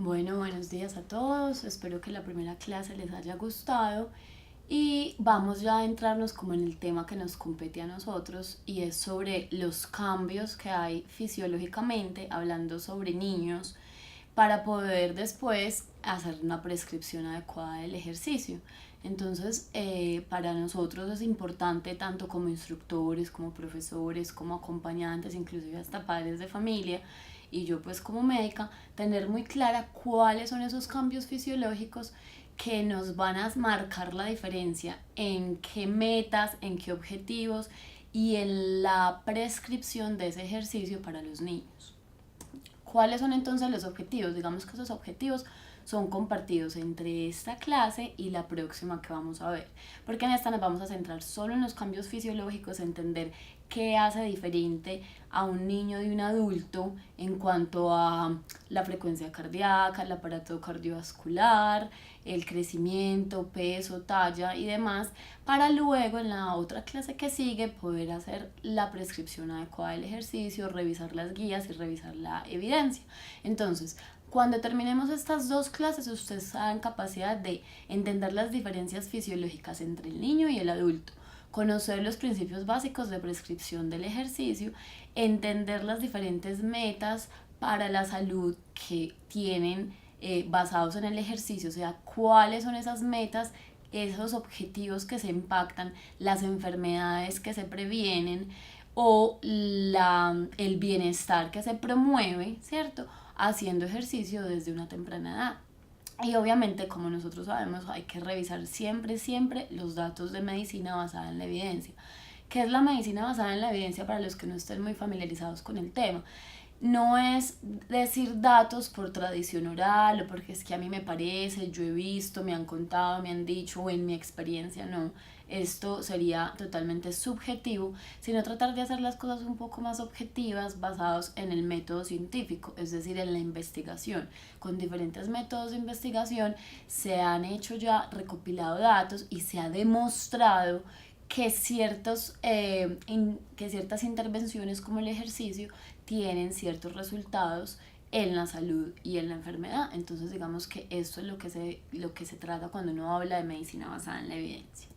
Bueno, buenos días a todos. Espero que la primera clase les haya gustado y vamos ya a entrarnos como en el tema que nos compete a nosotros y es sobre los cambios que hay fisiológicamente, hablando sobre niños, para poder después hacer una prescripción adecuada del ejercicio. Entonces, para nosotros es importante, tanto como instructores, como profesores, como acompañantes, inclusive hasta padres de familia, y yo pues como médica, tener muy clara cuáles son esos cambios fisiológicos que nos van a marcar la diferencia en qué metas, en qué objetivos y en la prescripción de ese ejercicio para los niños. ¿Cuáles son entonces los objetivos? Digamos que esos objetivos son compartidos entre esta clase y la próxima que vamos a ver, porque en esta nos vamos a centrar solo en los cambios fisiológicos, entender qué hace diferente a un niño de un adulto en cuanto a la frecuencia cardíaca, el aparato cardiovascular, el crecimiento, peso, talla y demás, para luego en la otra clase que sigue poder hacer la prescripción adecuada del ejercicio, revisar las guías y revisar la evidencia. Entonces, cuando terminemos estas dos clases, ustedes están en capacidad de entender las diferencias fisiológicas entre el niño y el adulto, conocer los principios básicos de prescripción del ejercicio, entender las diferentes metas para la salud que tienen basados en el ejercicio, o sea, cuáles son esas metas, esos objetivos que se impactan, las enfermedades que se previenen o el bienestar que se promueve, ¿cierto? Haciendo ejercicio desde una temprana edad. Y obviamente, como nosotros sabemos, hay que revisar siempre los datos de medicina basada en la evidencia. ¿Qué es la medicina basada en la evidencia para los que no estén muy familiarizados con el tema? No es decir datos por tradición oral o porque es que a mí me parece, yo he visto, me han contado, me han dicho o en mi experiencia, no. Esto sería totalmente subjetivo, sino tratar de hacer las cosas un poco más objetivas basados en el método científico, es decir, en la investigación. Con diferentes métodos de investigación se han hecho ya recopilado datos y se ha demostrado que ciertas intervenciones como el ejercicio tienen ciertos resultados en la salud y en la enfermedad. Entonces digamos que esto es lo que se trata cuando uno habla de medicina basada en la evidencia.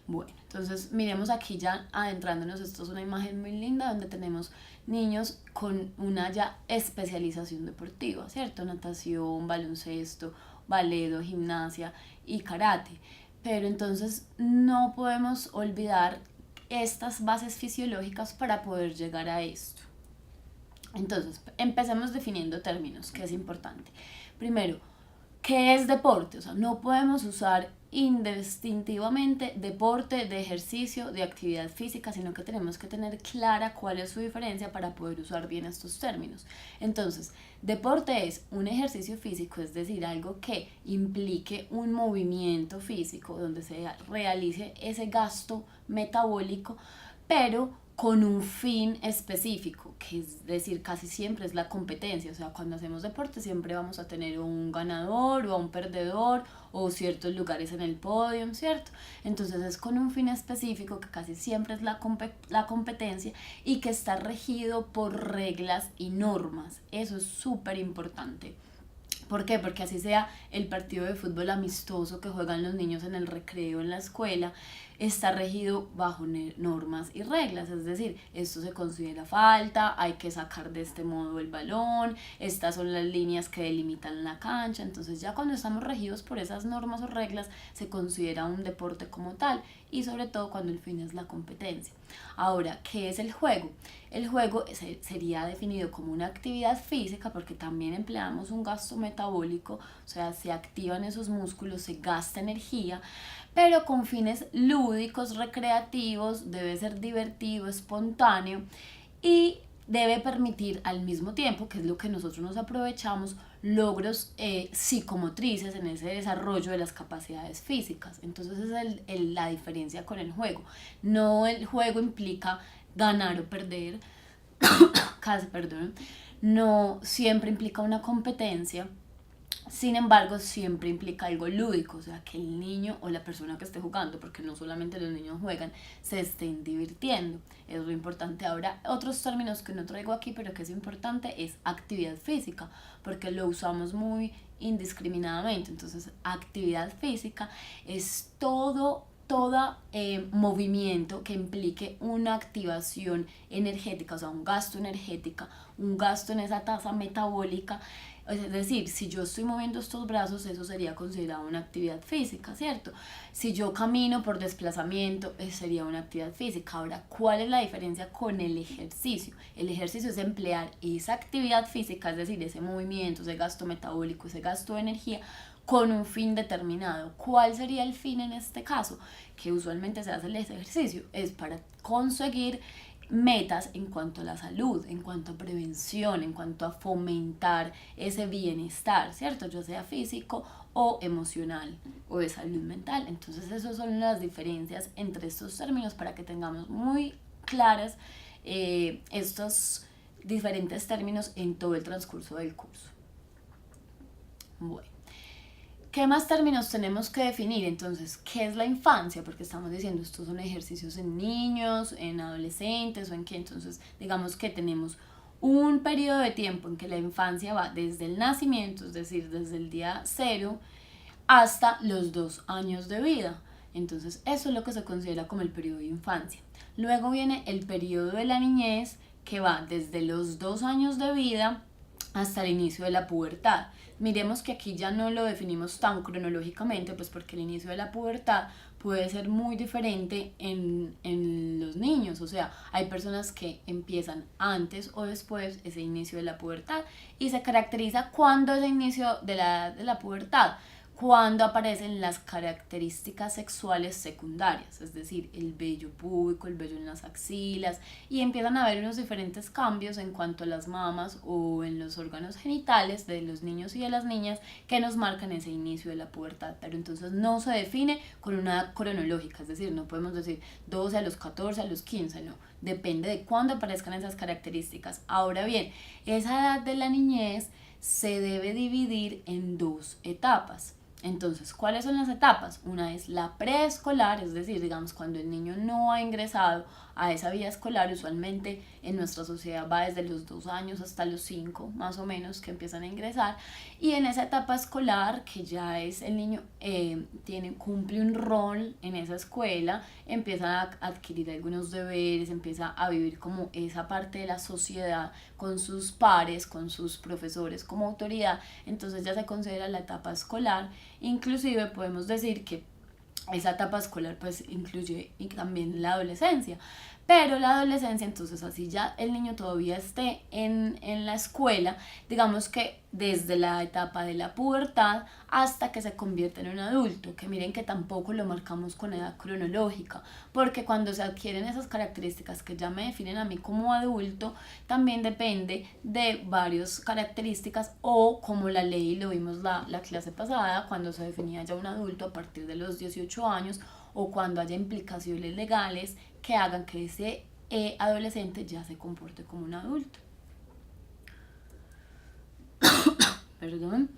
Bueno, entonces miremos aquí ya adentrándonos, esto es una imagen muy linda donde tenemos niños con una ya especialización deportiva, ¿cierto? Natación, baloncesto, ballet, gimnasia y karate. Pero entonces no podemos olvidar estas bases fisiológicas para poder llegar a esto. Entonces, empecemos definiendo términos, que es importante. Primero, ¿qué es deporte? O sea, no podemos usar indistintivamente deporte, de ejercicio, de actividad física, sino que tenemos que tener clara cuál es su diferencia para poder usar bien estos términos. Entonces, deporte es un ejercicio físico, es decir, algo que implique un movimiento físico donde se realice ese gasto metabólico, pero con un fin específico, que es decir, casi siempre es la competencia. O sea, cuando hacemos deporte siempre vamos a tener un ganador o a un perdedor o ciertos lugares en el podio, ¿cierto? Entonces es con un fin específico que casi siempre es la competencia y que está regido por reglas y normas. Eso es súper importante. ¿Por qué? Porque así sea el partido de fútbol amistoso que juegan los niños en el recreo en la escuela, está regido bajo normas y reglas, es decir, esto se considera falta, hay que sacar de este modo el balón, estas son las líneas que delimitan la cancha. Entonces ya cuando estamos regidos por esas normas o reglas se considera un deporte como tal, y sobre todo cuando el fin es la competencia. Ahora, ¿qué es el juego? El juego sería definido como una actividad física porque también empleamos un gasto metabólico, o sea, se activan esos músculos, se gasta energía, pero con fines lúdicos, recreativos, debe ser divertido, espontáneo y debe permitir al mismo tiempo, que es lo que nosotros nos aprovechamos, logros psicomotrices en ese desarrollo de las capacidades físicas. Entonces esa es la diferencia con el juego. No, el juego implica ganar o perder, casi, perdón, no siempre implica una competencia, Sin embargo, siempre implica algo lúdico, o sea, que el niño o la persona que esté jugando, porque no solamente los niños juegan, se estén divirtiendo. Es lo importante. Ahora, otros términos que no traigo aquí, pero que es importante, es actividad física, porque lo usamos muy indiscriminadamente. Entonces, actividad física es todo movimiento que implique una activación energética, o sea, un gasto energética, un gasto en esa tasa metabólica. Es decir, si yo estoy moviendo estos brazos, eso sería considerado una actividad física, ¿cierto? Si yo camino por desplazamiento, sería una actividad física. Ahora, ¿cuál es la diferencia con el ejercicio? El ejercicio es emplear esa actividad física, es decir, ese movimiento, ese gasto metabólico, ese gasto de energía, con un fin determinado. ¿Cuál sería el fin en este caso? Que usualmente se hace el ejercicio, es para conseguir metas en cuanto a la salud, en cuanto a prevención, en cuanto a fomentar ese bienestar, ¿cierto? Ya sea físico o emocional o de salud mental. Entonces esas son las diferencias entre estos términos para que tengamos muy claras estos diferentes términos en todo el transcurso del curso. Bueno. ¿Qué más términos tenemos que definir? Entonces, ¿qué es la infancia? Porque estamos diciendo, estos son ejercicios en niños, en adolescentes o en qué. Entonces, digamos que tenemos un periodo de tiempo en que la infancia va desde el nacimiento, es decir, desde el día 0 hasta los 2 años de vida. Entonces, eso es lo que se considera como el periodo de infancia. Luego viene el periodo de la niñez, que va desde los 2 años de vida hasta el inicio de la pubertad. Miremos que aquí ya no lo definimos tan cronológicamente, pues porque el inicio de la pubertad puede ser muy diferente en los niños. O sea, hay personas que empiezan antes o después ese inicio de la pubertad y se caracteriza cuando es el inicio de la pubertad, cuando aparecen las características sexuales secundarias, es decir, el vello púbico, el vello en las axilas, y empiezan a haber unos diferentes cambios en cuanto a las mamas o en los órganos genitales de los niños y de las niñas que nos marcan ese inicio de la pubertad, pero entonces no se define con una edad cronológica, es decir, no podemos decir 12 a los 14, a los 15, no, depende de cuándo aparezcan esas características. Ahora bien, esa edad de la niñez se debe dividir en 2 etapas. Entonces, ¿cuáles son las etapas? Una es la preescolar, es decir, digamos, cuando el niño no ha ingresado a esa vida escolar, usualmente en nuestra sociedad va desde los 2 años hasta los 5, más o menos, que empiezan a ingresar. Y en esa etapa escolar, que ya es el niño cumple un rol en esa escuela, empieza a adquirir algunos deberes, empieza a vivir como esa parte de la sociedad con sus pares, con sus profesores como autoridad. Entonces ya se considera la etapa escolar. Inclusive podemos decir que esa etapa escolar pues incluye también la adolescencia, pero la adolescencia, entonces así ya el niño todavía esté en la escuela, digamos que desde la etapa de la pubertad hasta que se convierte en un adulto, que miren que tampoco lo marcamos con edad cronológica, porque cuando se adquieren esas características que ya me definen a mí como adulto, también depende de varias características, o como la ley, lo vimos la clase pasada, cuando se definía ya un adulto a partir de los 18 años, o cuando haya implicaciones legales que hagan que ese adolescente ya se comporte como un adulto. Perdón.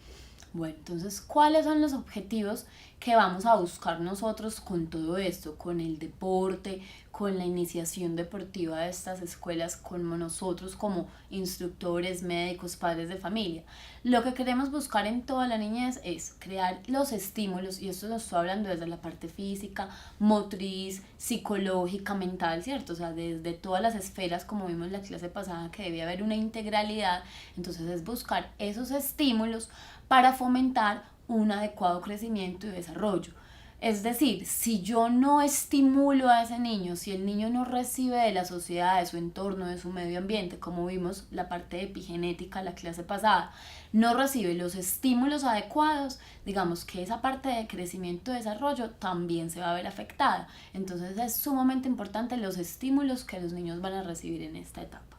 Bueno, entonces, ¿cuáles son los objetivos que vamos a buscar nosotros con todo esto? Con el deporte, con la iniciación deportiva de estas escuelas, con nosotros como instructores, médicos, padres de familia. Lo que queremos buscar en toda la niñez es crear los estímulos, y esto lo estoy hablando desde la parte física, motriz, psicológica, mental, ¿cierto? O sea, desde todas las esferas, como vimos en la clase pasada, que debe haber una integralidad. Entonces es buscar esos estímulos para fomentar un adecuado crecimiento y desarrollo. Es decir, si yo no estimulo a ese niño, si el niño no recibe de la sociedad, de su entorno, de su medio ambiente, como vimos la parte de epigenética la clase pasada, no recibe los estímulos adecuados, digamos que esa parte de crecimiento y desarrollo también se va a ver afectada. Entonces es sumamente importante los estímulos que los niños van a recibir en esta etapa.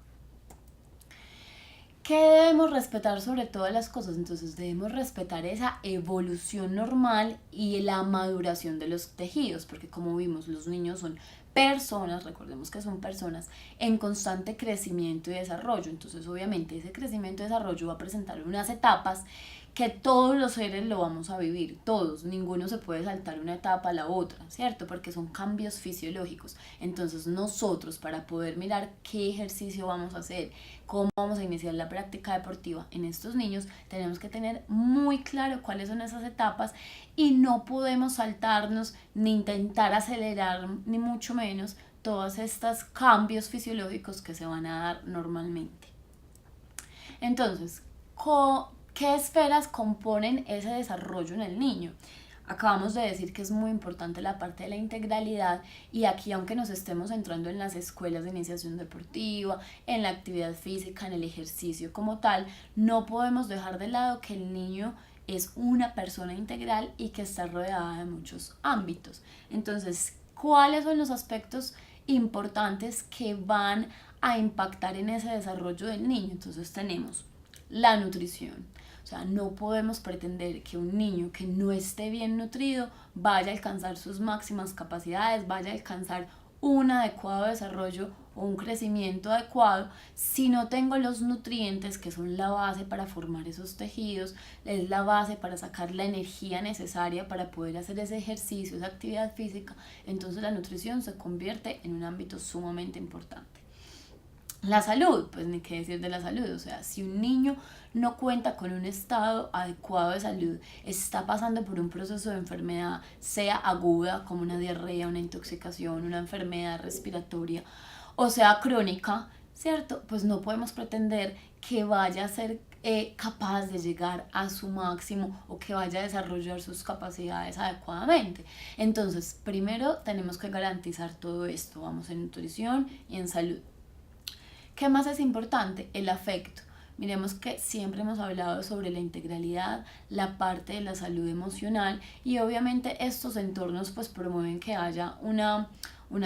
¿Qué debemos respetar sobre todas las cosas? Entonces debemos respetar esa evolución normal y la maduración de los tejidos, porque como vimos, los niños son personas, recordemos que son personas en constante crecimiento y desarrollo. Entonces obviamente ese crecimiento y desarrollo va a presentar unas etapas que todos los seres lo vamos a vivir, todos, ninguno se puede saltar una etapa a la otra, ¿cierto? Porque son cambios fisiológicos. Entonces nosotros, para poder mirar qué ejercicio vamos a hacer, cómo vamos a iniciar la práctica deportiva en estos niños, tenemos que tener muy claro cuáles son esas etapas y no podemos saltarnos ni intentar acelerar, ni mucho menos, todos estos cambios fisiológicos que se van a dar normalmente. Entonces, ¿qué esferas componen ese desarrollo en el niño? Acabamos de decir que es muy importante la parte de la integralidad y aquí, aunque nos estemos entrando en las escuelas de iniciación deportiva, en la actividad física, en el ejercicio como tal, no podemos dejar de lado que el niño es una persona integral y que está rodeada de muchos ámbitos. Entonces, ¿cuáles son los aspectos importantes que van a impactar en ese desarrollo del niño? Entonces tenemos la nutrición. O sea, no podemos pretender que un niño que no esté bien nutrido vaya a alcanzar sus máximas capacidades, vaya a alcanzar un adecuado desarrollo o un crecimiento adecuado si no tengo los nutrientes que son la base para formar esos tejidos, es la base para sacar la energía necesaria para poder hacer ese ejercicio, esa actividad física. Entonces la nutrición se convierte en un ámbito sumamente importante. La salud, pues ni qué decir de la salud, o sea, si un niño no cuenta con un estado adecuado de salud, está pasando por un proceso de enfermedad, sea aguda como una diarrea, una intoxicación, una enfermedad respiratoria, o sea crónica, ¿cierto? Pues no podemos pretender que vaya a ser capaz de llegar a su máximo o que vaya a desarrollar sus capacidades adecuadamente. Entonces, primero tenemos que garantizar todo esto, vamos en nutrición y en salud. ¿Qué más es importante? El afecto. Miremos que siempre hemos hablado sobre la integralidad, la parte de la salud emocional y obviamente estos entornos pues promueven que haya una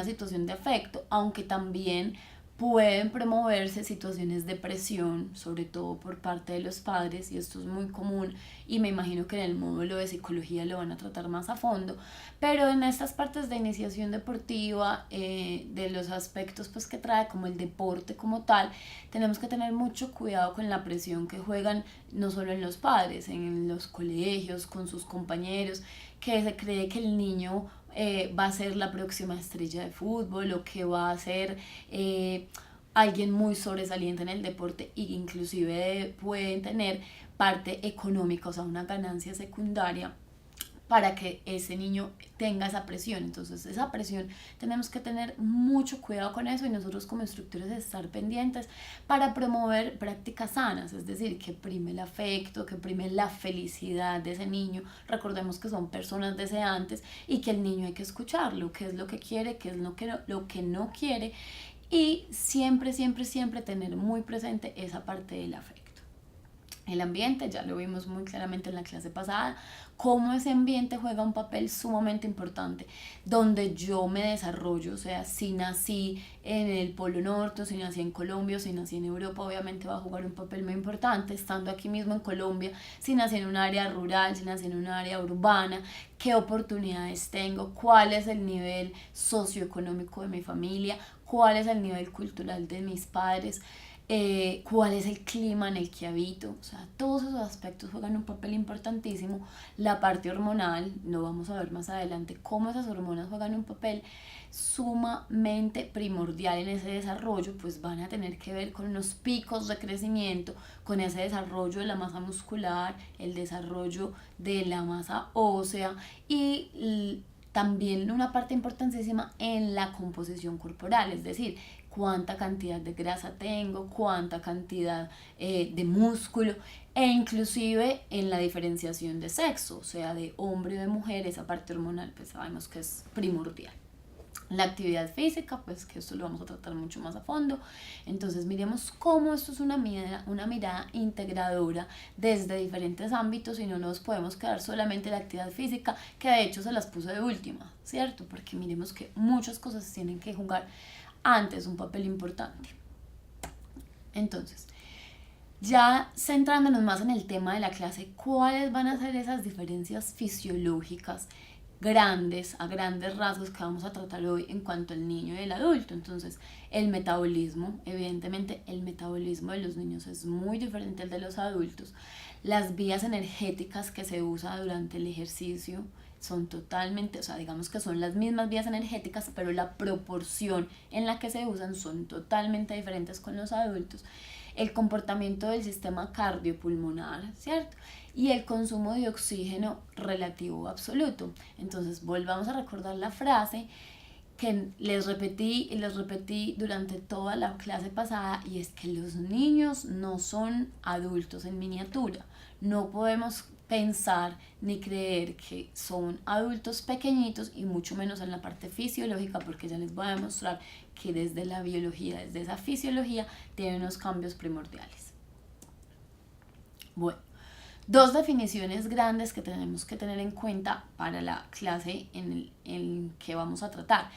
situación de afecto, aunque también pueden promoverse situaciones de presión, sobre todo por parte de los padres, y esto es muy común y me imagino que en el módulo de psicología lo van a tratar más a fondo, pero en estas partes de iniciación deportiva, de los aspectos pues que trae como el deporte como tal, tenemos que tener mucho cuidado con la presión que juegan no solo en los padres, en los colegios, con sus compañeros, que se cree que el niño va a ser la próxima estrella de fútbol o que va a ser alguien muy sobresaliente en el deporte e inclusive pueden tener parte económica, o sea, una ganancia secundaria para que ese niño tenga esa presión. Entonces esa presión tenemos que tener mucho cuidado con eso y nosotros como instructores estar pendientes para promover prácticas sanas, es decir, que prime el afecto, que prime la felicidad de ese niño. Recordemos que son personas deseantes y que el niño hay que escucharlo, qué es lo que quiere, qué es lo que no quiere y siempre, siempre, siempre tener muy presente esa parte del afecto. El ambiente, ya lo vimos muy claramente en la clase pasada, cómo ese ambiente juega un papel sumamente importante, donde yo me desarrollo, o sea, si nací en el Polo Norte, o si nací en Colombia, o si nací en Europa, obviamente va a jugar un papel muy importante, estando aquí mismo en Colombia, si nací en un área rural, si nací en un área urbana, qué oportunidades tengo, cuál es el nivel socioeconómico de mi familia, cuál es el nivel cultural de mis padres, cuál es el clima en el que habito, o sea, todos esos aspectos juegan un papel importantísimo. La parte hormonal, lo vamos a ver más adelante, cómo esas hormonas juegan un papel sumamente primordial en ese desarrollo, pues van a tener que ver con unos picos de crecimiento, con ese desarrollo de la masa muscular, el desarrollo de la masa ósea y también una parte importantísima en la composición corporal, es decir, cuánta cantidad de grasa tengo, cuánta cantidad de músculo e inclusive en la diferenciación de sexo, o sea, de hombre o de mujer, esa parte hormonal pues sabemos que es primordial. La actividad física, pues que esto lo vamos a tratar mucho más a fondo. Entonces miremos cómo esto es una mirada integradora desde diferentes ámbitos y no nos podemos quedar solamente en la actividad física, que de hecho se las puse de última, ¿cierto? Porque miremos que muchas cosas tienen que jugar antes un papel importante. Entonces, ya centrándonos más en el tema de la clase, ¿cuáles van a ser esas diferencias fisiológicas grandes, a grandes rasgos que vamos a tratar hoy en cuanto al niño y el adulto. Entonces, el metabolismo, evidentemente el metabolismo de los niños es muy diferente al de los adultos. Las vías energéticas que se usan durante el ejercicio son totalmente, o sea, digamos que son las mismas vías energéticas, pero la proporción en la que se usan son totalmente diferentes con los adultos. El comportamiento del sistema cardiopulmonar, ¿cierto? Y el consumo de oxígeno relativo absoluto. Entonces, volvamos a recordar la frase que les repetí y les repetí durante toda la clase pasada, y es que los niños no son adultos en miniatura. No podemos pensar ni creer que son adultos pequeñitos, y mucho menos en la parte fisiológica, porque ya les voy a demostrar que desde la biología, desde esa fisiología, tiene unos cambios primordiales. Bueno, dos definiciones grandes que tenemos que tener en cuenta para la clase en que vamos a tratar.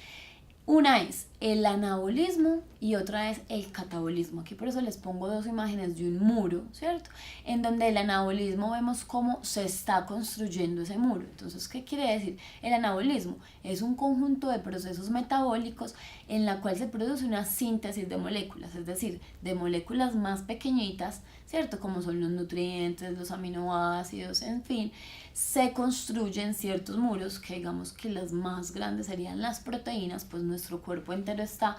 Una es el anabolismo y otra es el catabolismo. Aquí por eso les pongo dos imágenes de un muro, ¿cierto? En donde el anabolismo vemos cómo se está construyendo ese muro. Entonces, ¿qué quiere decir? El anabolismo es un conjunto de procesos metabólicos en la cual se produce una síntesis de moléculas, es decir, de moléculas más pequeñitas, ¿cierto? Como son los nutrientes, los aminoácidos, en fin, se construyen ciertos muros, que digamos que las más grandes serían las proteínas. Pues nuestro cuerpo entero está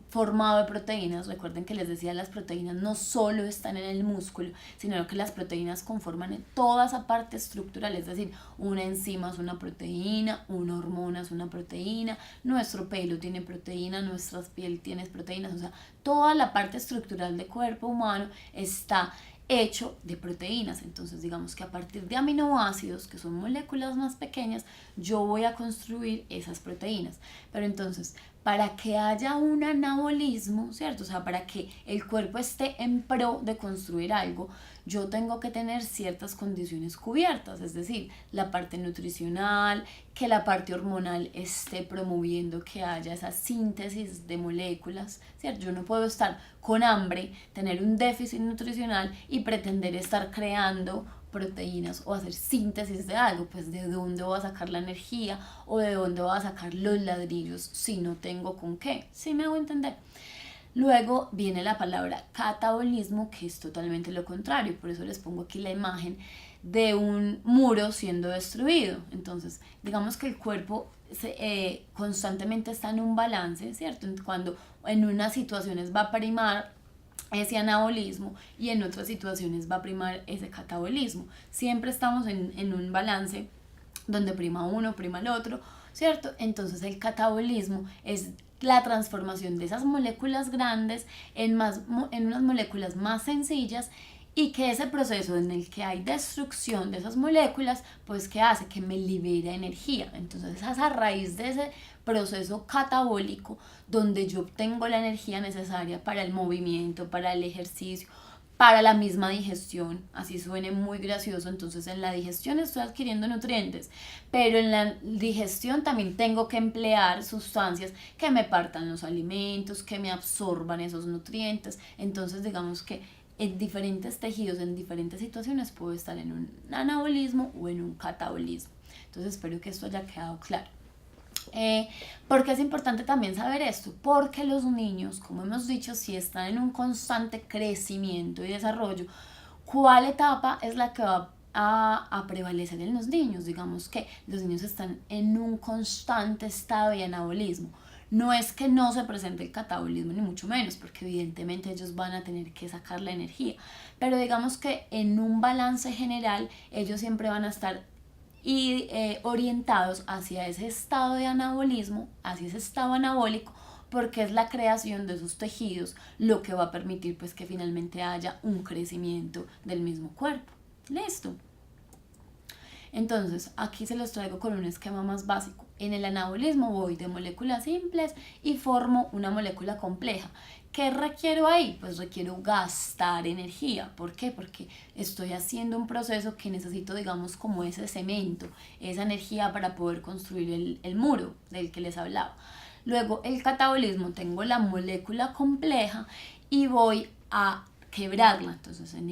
formado de proteínas. Recuerden que les decía, las proteínas no solo están en el músculo, sino que las proteínas conforman toda esa parte estructural, es decir, una enzima es una proteína, una hormona es una proteína, nuestro pelo tiene proteína, nuestra piel tiene proteínas, o sea, toda la parte estructural del cuerpo humano está hecho de proteínas. Entonces, digamos que a partir de aminoácidos, que son moléculas más pequeñas, yo voy a construir esas proteínas. Pero entonces, para que haya un anabolismo, ¿cierto? O sea, para que el cuerpo esté en pro de construir algo, yo tengo que tener ciertas condiciones cubiertas, es decir, la parte nutricional, que la parte hormonal esté promoviendo que haya esa síntesis de moléculas, ¿cierto? Yo no puedo estar con hambre, tener un déficit nutricional y pretender estar creando proteínas o hacer síntesis de algo. Pues de dónde voy a sacar la energía o de dónde voy a sacar los ladrillos si no tengo con qué. ¿Sí me hago entender? Luego viene la palabra catabolismo, que es totalmente lo contrario. Por eso les pongo aquí la imagen de un muro siendo destruido. Entonces, digamos que el cuerpo constantemente está en un balance, ¿cierto? Cuando en unas situaciones va a primar ese anabolismo y en otras situaciones va a primar ese catabolismo. Siempre estamos en un balance donde prima uno, prima el otro, ¿cierto? Entonces el catabolismo es la transformación de esas moléculas grandes en unas moléculas más sencillas, y que ese proceso en el que hay destrucción de esas moléculas, pues que hace que me libere energía. Entonces es a raíz de ese proceso catabólico donde yo obtengo la energía necesaria para el movimiento, para el ejercicio, para la misma digestión. Así suene muy gracioso. Entonces en la digestión estoy adquiriendo nutrientes, pero en la digestión también tengo que emplear sustancias que me partan los alimentos, que me absorban esos nutrientes. Entonces digamos que en diferentes tejidos, en diferentes situaciones, puedo estar en un anabolismo o en un catabolismo. Entonces espero que esto haya quedado claro. ¿Por qué es importante también saber esto? Porque los niños, como hemos dicho, si están en un constante crecimiento y desarrollo, ¿cuál etapa es la que va a prevalecer en los niños? Digamos que los niños están en un constante estado de anabolismo. No es que no se presente el catabolismo, ni mucho menos, porque evidentemente ellos van a tener que sacar la energía, pero digamos que en un balance general ellos siempre van a estar orientados hacia ese estado de anabolismo, hacia ese estado anabólico, porque es la creación de esos tejidos lo que va a permitir pues que finalmente haya un crecimiento del mismo cuerpo. ¿Listo? Entonces, aquí se los traigo con un esquema más básico. En el anabolismo voy de moléculas simples y formo una molécula compleja. ¿Qué requiero ahí? Pues requiero gastar energía. ¿Por qué? Porque estoy haciendo un proceso que necesito, digamos, como ese cemento, esa energía para poder construir el muro del que les hablaba. Luego, el catabolismo, tengo la molécula compleja y voy a quebrarla. Entonces en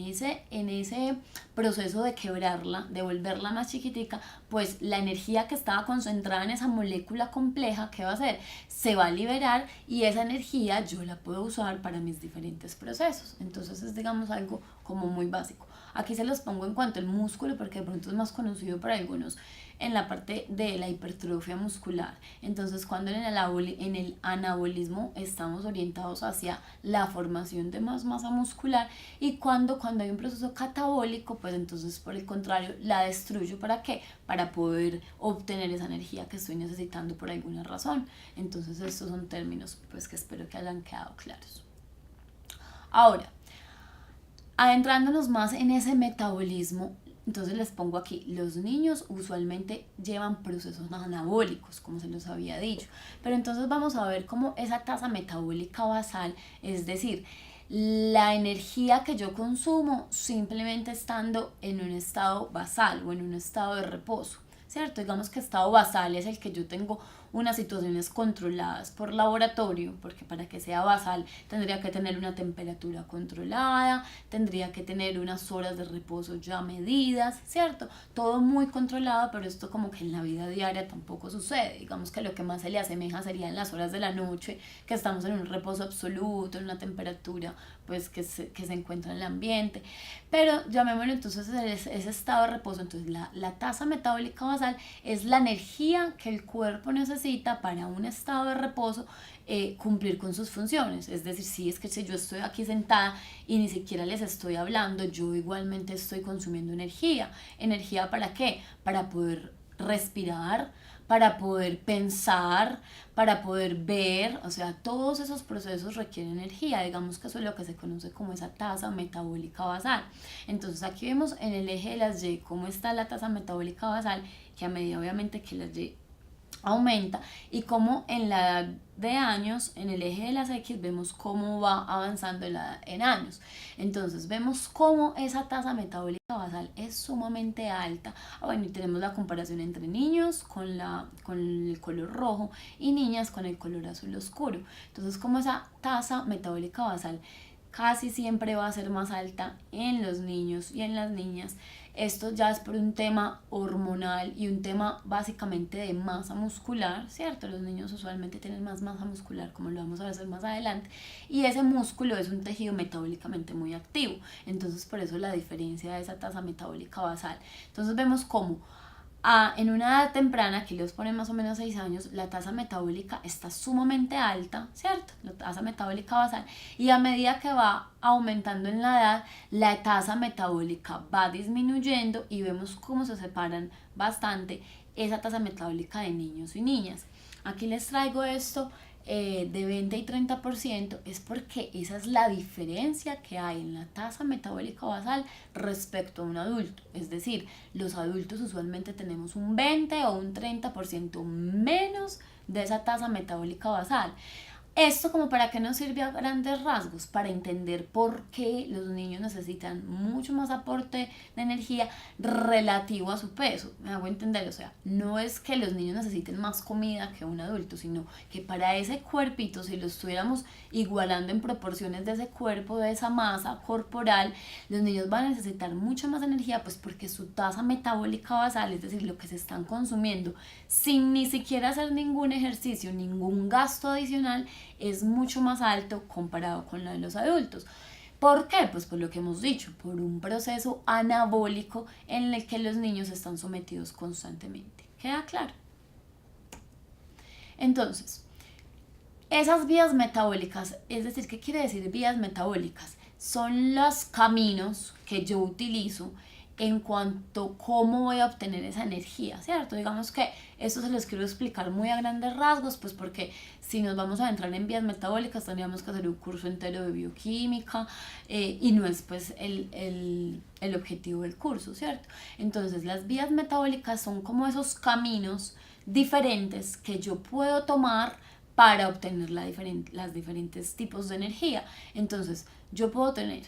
ese proceso de quebrarla, de volverla más chiquitica, pues la energía que estaba concentrada en esa molécula compleja, ¿qué va a hacer? Se va a liberar y esa energía yo la puedo usar para mis diferentes procesos. Entonces es, digamos, algo como muy básico. Aquí se los pongo en cuanto al músculo porque de pronto es más conocido para algunos en la parte de la hipertrofia muscular. Entonces cuando en el anabolismo estamos orientados hacia la formación de más masa muscular, y cuando hay un proceso catabólico, pues entonces por el contrario la destruyo. ¿Para qué? Para poder obtener esa energía que estoy necesitando por alguna razón. Entonces estos son términos pues que espero que hayan quedado claros. Ahora, adentrándonos más en ese metabolismo, entonces les pongo aquí, los niños usualmente llevan procesos anabólicos, como se los había dicho, pero entonces vamos a ver cómo esa tasa metabólica basal, es decir, la energía que yo consumo simplemente estando en un estado basal o en un estado de reposo, ¿cierto? Digamos que estado basal es el que yo tengo unas situaciones controladas por laboratorio, porque para que sea basal tendría que tener una temperatura controlada, tendría que tener unas horas de reposo ya medidas, ¿cierto? Todo muy controlado, pero esto como que en la vida diaria tampoco sucede. Digamos que lo que más se le asemeja sería en las horas de la noche, que estamos en un reposo absoluto, en una temperatura pues que se encuentra en el ambiente, pero llamémoslo entonces ese estado de reposo. Entonces la tasa metabólica basal es la energía que el cuerpo necesita para un estado de reposo cumplir con sus funciones. Es decir, si es que si yo estoy aquí sentada y ni siquiera les estoy hablando, yo igualmente estoy consumiendo energía. ¿Energía para qué? Para poder respirar, para poder pensar, para poder ver, o sea, todos esos procesos requieren energía. Digamos que eso es lo que se conoce como esa tasa metabólica basal. Entonces aquí vemos en el eje de las Y cómo está la tasa metabólica basal, que a medida obviamente que las Y aumenta, y como en la edad de años, en el eje de las X, vemos cómo va avanzando en años. Entonces vemos cómo esa tasa metabólica basal es sumamente alta. Bueno, y tenemos la comparación entre niños con el color rojo y niñas con el color azul oscuro. Entonces como esa tasa metabólica basal casi siempre va a ser más alta en los niños y en las niñas. Esto ya es por un tema hormonal y un tema básicamente de masa muscular, ¿cierto? Los niños usualmente tienen más masa muscular, como lo vamos a ver más adelante, y ese músculo es un tejido metabólicamente muy activo. Entonces por eso la diferencia de esa tasa metabólica basal. Entonces vemos cómo en una edad temprana, que los pone más o menos 6 años, la tasa metabólica está sumamente alta, ¿cierto? La tasa metabólica basal. Y a medida que va aumentando en la edad, la tasa metabólica va disminuyendo y vemos cómo se separan bastante esa tasa metabólica de niños y niñas. Aquí les traigo esto de 20 y 30%, es porque esa es la diferencia que hay en la tasa metabólica basal respecto a un adulto. Es decir, los adultos usualmente tenemos un 20 o un 30% menos de esa tasa metabólica basal. Esto como para qué nos sirve a grandes rasgos, para entender por qué los niños necesitan mucho más aporte de energía relativo a su peso. Me hago entender, o sea, no es que los niños necesiten más comida que un adulto, sino que para ese cuerpito, si lo estuviéramos igualando en proporciones de ese cuerpo, de esa masa corporal, los niños van a necesitar mucha más energía, pues porque su tasa metabólica basal, es decir, lo que se están consumiendo sin ni siquiera hacer ningún ejercicio, ningún gasto adicional, es mucho más alto comparado con la de los adultos. ¿Por qué? Pues por lo que hemos dicho, por un proceso anabólico en el que los niños están sometidos constantemente. ¿Queda claro? Entonces, esas vías metabólicas, es decir, ¿qué quiere decir vías metabólicas? Son los caminos que yo utilizo en cuanto a cómo voy a obtener esa energía, ¿cierto? Digamos que esto se los quiero explicar muy a grandes rasgos, pues porque si nos vamos a entrar en vías metabólicas tendríamos que hacer un curso entero de bioquímica y no es pues el objetivo del curso, ¿cierto? Entonces las vías metabólicas son como esos caminos diferentes que yo puedo tomar para obtener las diferentes tipos de energía. Entonces yo puedo tener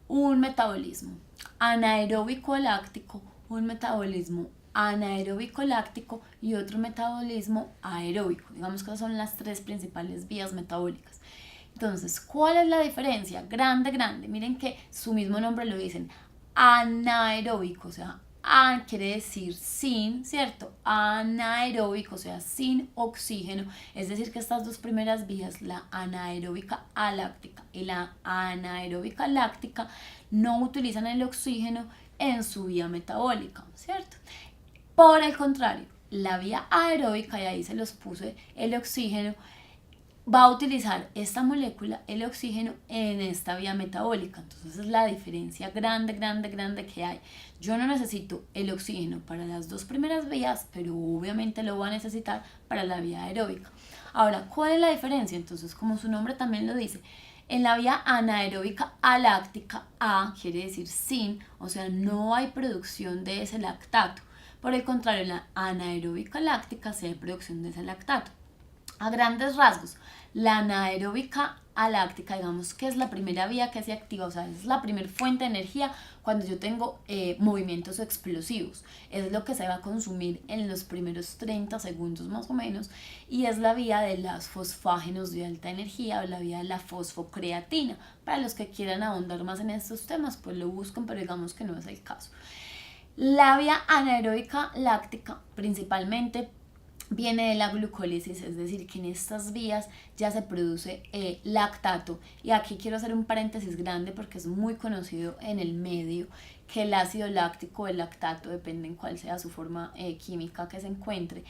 un metabolismo anaeróbico láctico, un metabolismo anaeróbico láctico y otro metabolismo aeróbico. Digamos que son las tres principales vías metabólicas. Entonces, ¿cuál es la diferencia? Grande, grande. Miren que su mismo nombre lo dicen, anaeróbico, o sea, an quiere decir sin, ¿cierto? Anaeróbico, o sea, sin oxígeno. Es decir, que estas dos primeras vías, la anaeróbica aláctica y la anaeróbica láctica, no utilizan el oxígeno en su vía metabólica, ¿cierto? Por el contrario, la vía aeróbica, y ahí se los puse el oxígeno, va a utilizar esta molécula, el oxígeno, en esta vía metabólica. Entonces es la diferencia grande, grande, grande que hay. Yo no necesito el oxígeno para las dos primeras vías, pero obviamente lo voy a necesitar para la vía aeróbica. Ahora, ¿cuál es la diferencia? Entonces, como su nombre también lo dice, en la vía anaeróbica aláctica, A quiere decir sin, o sea, no hay producción de ese lactato. Por el contrario, en la anaeróbica láctica sí hay producción de ese lactato. A grandes rasgos, la anaeróbica aláctica, digamos que es la primera vía que se activa, o sea, es la primera fuente de energía cuando yo tengo movimientos explosivos. Es lo que se va a consumir en los primeros 30 segundos más o menos, y es la vía de los fosfágenos de alta energía o la vía de la fosfocreatina. Para los que quieran ahondar más en estos temas, pues lo buscan, pero digamos que no es el caso. La vía anaeróbica láctica principalmente viene de la glucólisis, es decir, que en estas vías ya se produce lactato. Y aquí quiero hacer un paréntesis grande porque es muy conocido en el medio que el ácido láctico o el lactato, depende en cuál sea su forma química que se encuentre,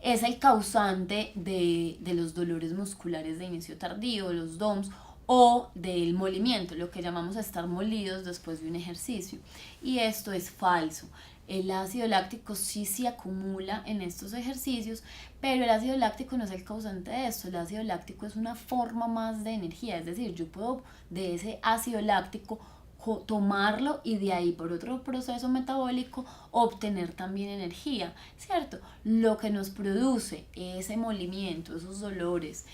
es el causante de los dolores musculares de inicio tardío, los DOMS, o del molimiento, lo que llamamos estar molidos después de un ejercicio. Y esto es falso. El ácido láctico sí se acumula en estos ejercicios, pero el ácido láctico no es el causante de esto. El ácido láctico es una forma más de energía, es decir, yo puedo de ese ácido láctico tomarlo y de ahí por otro proceso metabólico obtener también energía, ¿cierto? Lo que nos produce ese molimiento, esos dolores,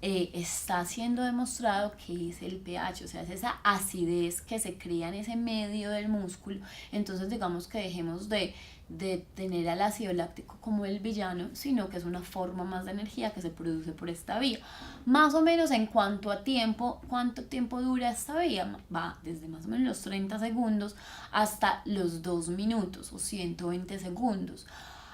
está siendo demostrado que es el pH, o sea, es esa acidez que se crea en ese medio del músculo. Entonces digamos que dejemos de tener al ácido láctico como el villano, sino que es una forma más de energía que se produce por esta vía. Más o menos en cuanto a tiempo, ¿cuánto tiempo dura esta vía? Va desde más o menos los 30 segundos hasta los 2 minutos o 120 segundos.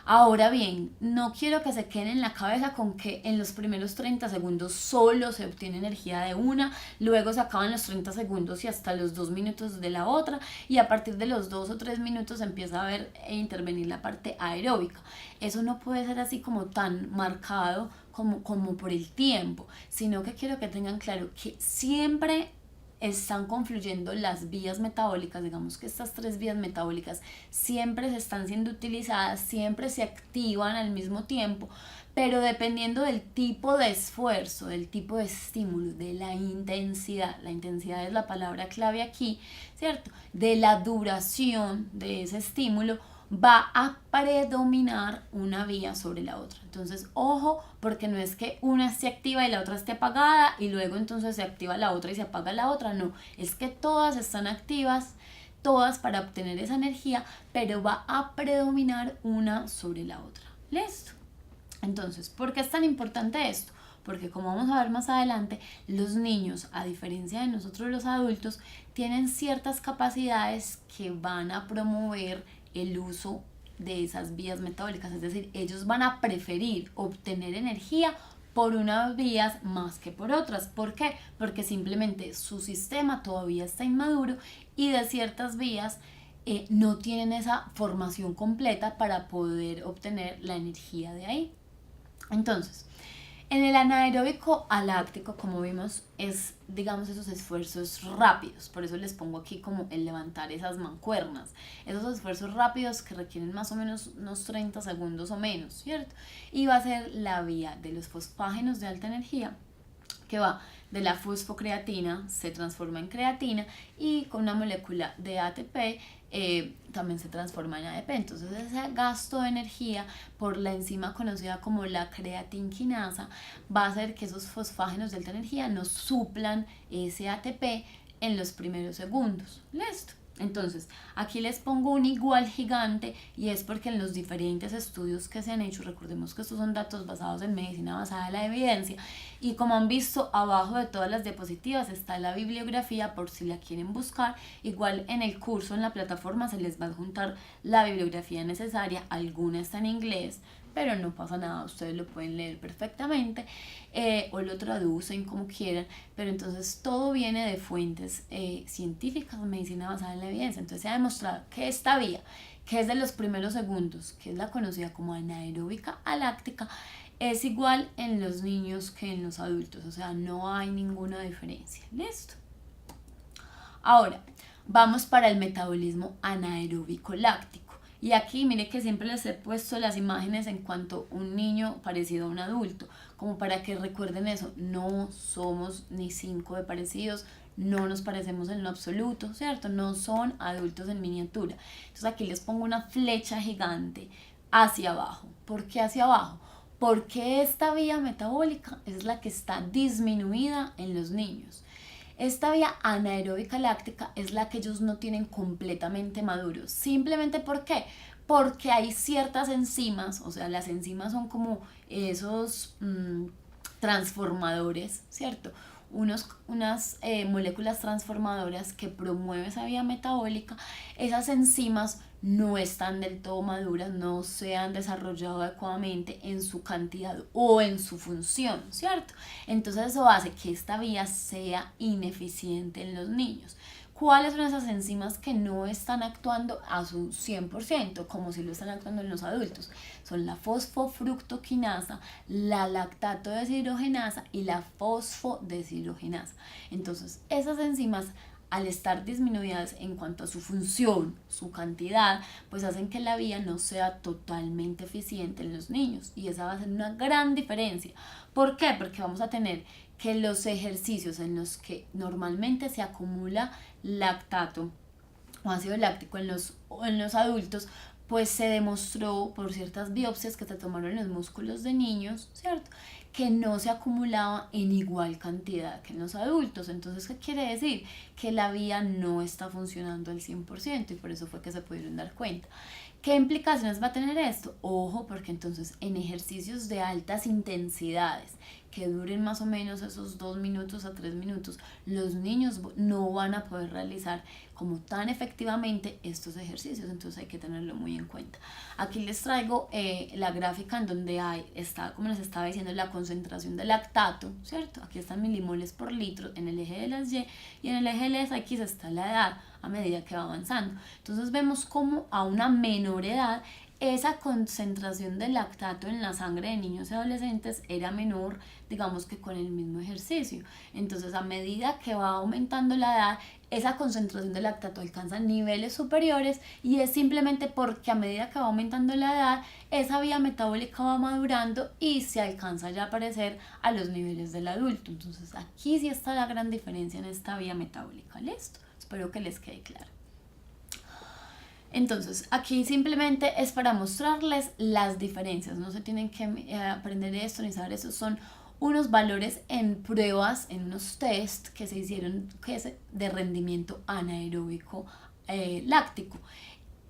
Ahora bien, no quiero que se queden en la cabeza con que en los primeros 30 segundos solo se obtiene energía de una, luego se acaban los 30 segundos y hasta los 2 minutos de la otra, y a partir de los 2 o 3 minutos empieza a ver e intervenir la parte aeróbica. Eso no puede ser así como tan marcado como por el tiempo, sino que quiero que tengan claro que siempre están confluyendo las vías metabólicas, digamos que estas 3 vías metabólicas siempre se están siendo utilizadas, siempre se activan al mismo tiempo, pero dependiendo del tipo de esfuerzo, del tipo de estímulo, de la intensidad es la palabra clave aquí, ¿cierto? De la duración de ese estímulo, va a predominar una vía sobre la otra. Entonces, ojo, porque no es que una esté activa y la otra esté apagada y luego entonces se activa la otra y se apaga la otra. No, es que todas están activas, todas para obtener esa energía, pero va a predominar una sobre la otra. ¿Listo? Entonces, ¿por qué es tan importante esto? Porque como vamos a ver más adelante, los niños, a diferencia de nosotros los adultos, tienen ciertas capacidades que van a promover el uso de esas vías metabólicas, es decir, ellos van a preferir obtener energía por unas vías más que por otras. ¿Por qué? Porque simplemente su sistema todavía está inmaduro y de ciertas vías no tienen esa formación completa para poder obtener la energía de ahí. Entonces, en el anaeróbico aláctico, como vimos, es, digamos, esos esfuerzos rápidos. Por eso les pongo aquí como el levantar esas mancuernas. Esos esfuerzos rápidos que requieren más o menos unos 30 segundos o menos, ¿cierto? Y va a ser la vía de los fosfágenos de alta energía, que va de la fosfocreatina, se transforma en creatina y con una molécula de ATP también se transforma en ADP. Entonces ese gasto de energía por la enzima conocida como la creatinquinasa va a hacer que esos fosfágenos de alta energía nos suplan ese ATP en los primeros segundos. ¿Listo? Entonces, aquí les pongo un igual gigante y es porque en los diferentes estudios que se han hecho, recordemos que estos son datos basados en medicina basada en la evidencia, y como han visto abajo de todas las diapositivas está la bibliografía por si la quieren buscar. Igual en el curso, en la plataforma, se les va a adjuntar la bibliografía necesaria, alguna está en inglés, pero no pasa nada, ustedes lo pueden leer perfectamente o lo traducen como quieran, pero entonces todo viene de fuentes científicas, medicina basada en la evidencia. Entonces se ha demostrado que esta vía, que es de los primeros segundos, que es la conocida como anaeróbica aláctica, es igual en los niños que en los adultos, o sea, no hay ninguna diferencia. ¿Listo? Ahora, vamos para el metabolismo anaeróbico láctico. Y aquí mire que siempre les he puesto las imágenes en cuanto a un niño parecido a un adulto, como para que recuerden eso, no somos ni 5 de parecidos, no nos parecemos en lo absoluto, ¿cierto? No son adultos en miniatura. Entonces aquí les pongo una flecha gigante hacia abajo. ¿Por qué hacia abajo? Porque esta vía metabólica es la que está disminuida en los niños. Esta vía anaeróbica láctica es la que ellos no tienen completamente maduros. Simplemente ¿por qué? Porque hay ciertas enzimas, o sea, las enzimas son como esos transformadores, ¿cierto? Unas moléculas transformadoras que promueven esa vía metabólica. Esas enzimas no están del todo maduras, no se han desarrollado adecuadamente en su cantidad o en su función, ¿cierto? Entonces eso hace que esta vía sea ineficiente en los niños. ¿Cuáles son esas enzimas que no están actuando a su 100%, como si lo están actuando en los adultos? Son la fosfofructoquinasa, la lactato deshidrogenasa y la fosfodeshidrogenasa. Entonces, esas enzimas, al estar disminuidas en cuanto a su función, su cantidad, pues hacen que la vía no sea totalmente eficiente en los niños. Y esa va a ser una gran diferencia. ¿Por qué? Porque vamos a tener que los ejercicios en los que normalmente se acumula lactato o ácido láctico en los adultos, pues se demostró por ciertas biopsias que se tomaron en los músculos de niños, ¿cierto?, que no se acumulaba en igual cantidad que en los adultos. Entonces, ¿qué quiere decir? Que la vía no está funcionando al 100% y por eso fue que se pudieron dar cuenta. ¿Qué implicaciones va a tener esto? Ojo, porque entonces en ejercicios de altas intensidades que duren más o menos esos 2 minutos a 3 minutos, los niños no van a poder realizar como tan efectivamente estos ejercicios. Entonces hay que tenerlo muy en cuenta. Aquí les traigo la gráfica en donde está, como les estaba diciendo, la concentración de lactato, ¿cierto? Aquí están milimoles por litro en el eje de las Y, y en el eje de las X está la edad a medida que va avanzando. Entonces vemos como a una menor edad esa concentración de lactato en la sangre de niños y adolescentes era menor, digamos, que con el mismo ejercicio. Entonces, a medida que va aumentando la edad, esa concentración de lactato alcanza niveles superiores, y es simplemente porque a medida que va aumentando la edad, esa vía metabólica va madurando y se alcanza ya a parecer a los niveles del adulto. Entonces, aquí sí está la gran diferencia en esta vía metabólica. ¿Listo? Espero que les quede claro. Entonces, aquí simplemente es para mostrarles las diferencias, no se tienen que aprender esto ni saber eso, son unos valores en pruebas, en unos test que se hicieron de rendimiento anaeróbico láctico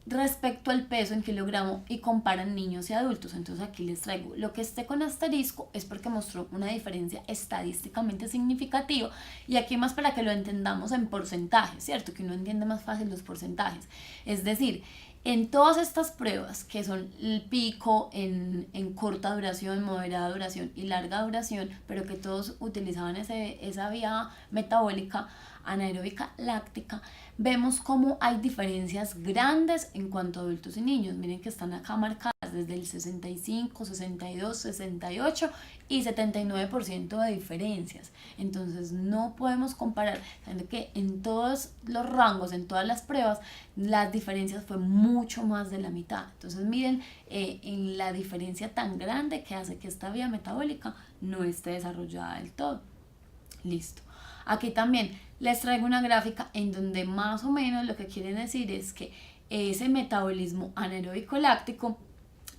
respecto al peso en kilogramo y comparan niños y adultos. Entonces aquí les traigo lo que esté con asterisco es porque mostró una diferencia estadísticamente significativa, y aquí más para que lo entendamos en porcentajes, ¿cierto? Que uno entiende más fácil los porcentajes. Es decir, en todas estas pruebas, que son el pico en corta duración, moderada duración y larga duración, pero que todos utilizaban esa vía metabólica anaeróbica láctica, vemos cómo hay diferencias grandes en cuanto a adultos y niños. Miren que están acá marcadas desde el 65, 62, 68 y 79% de diferencias. Entonces no podemos comparar, sabiendo que en todos los rangos, en todas las pruebas, las diferencias fue mucho más de la mitad. Entonces miren en la diferencia tan grande que hace que esta vía metabólica no esté desarrollada del todo. Listo. Aquí también les traigo una gráfica en donde más o menos lo que quieren decir es que ese metabolismo anaeróbico láctico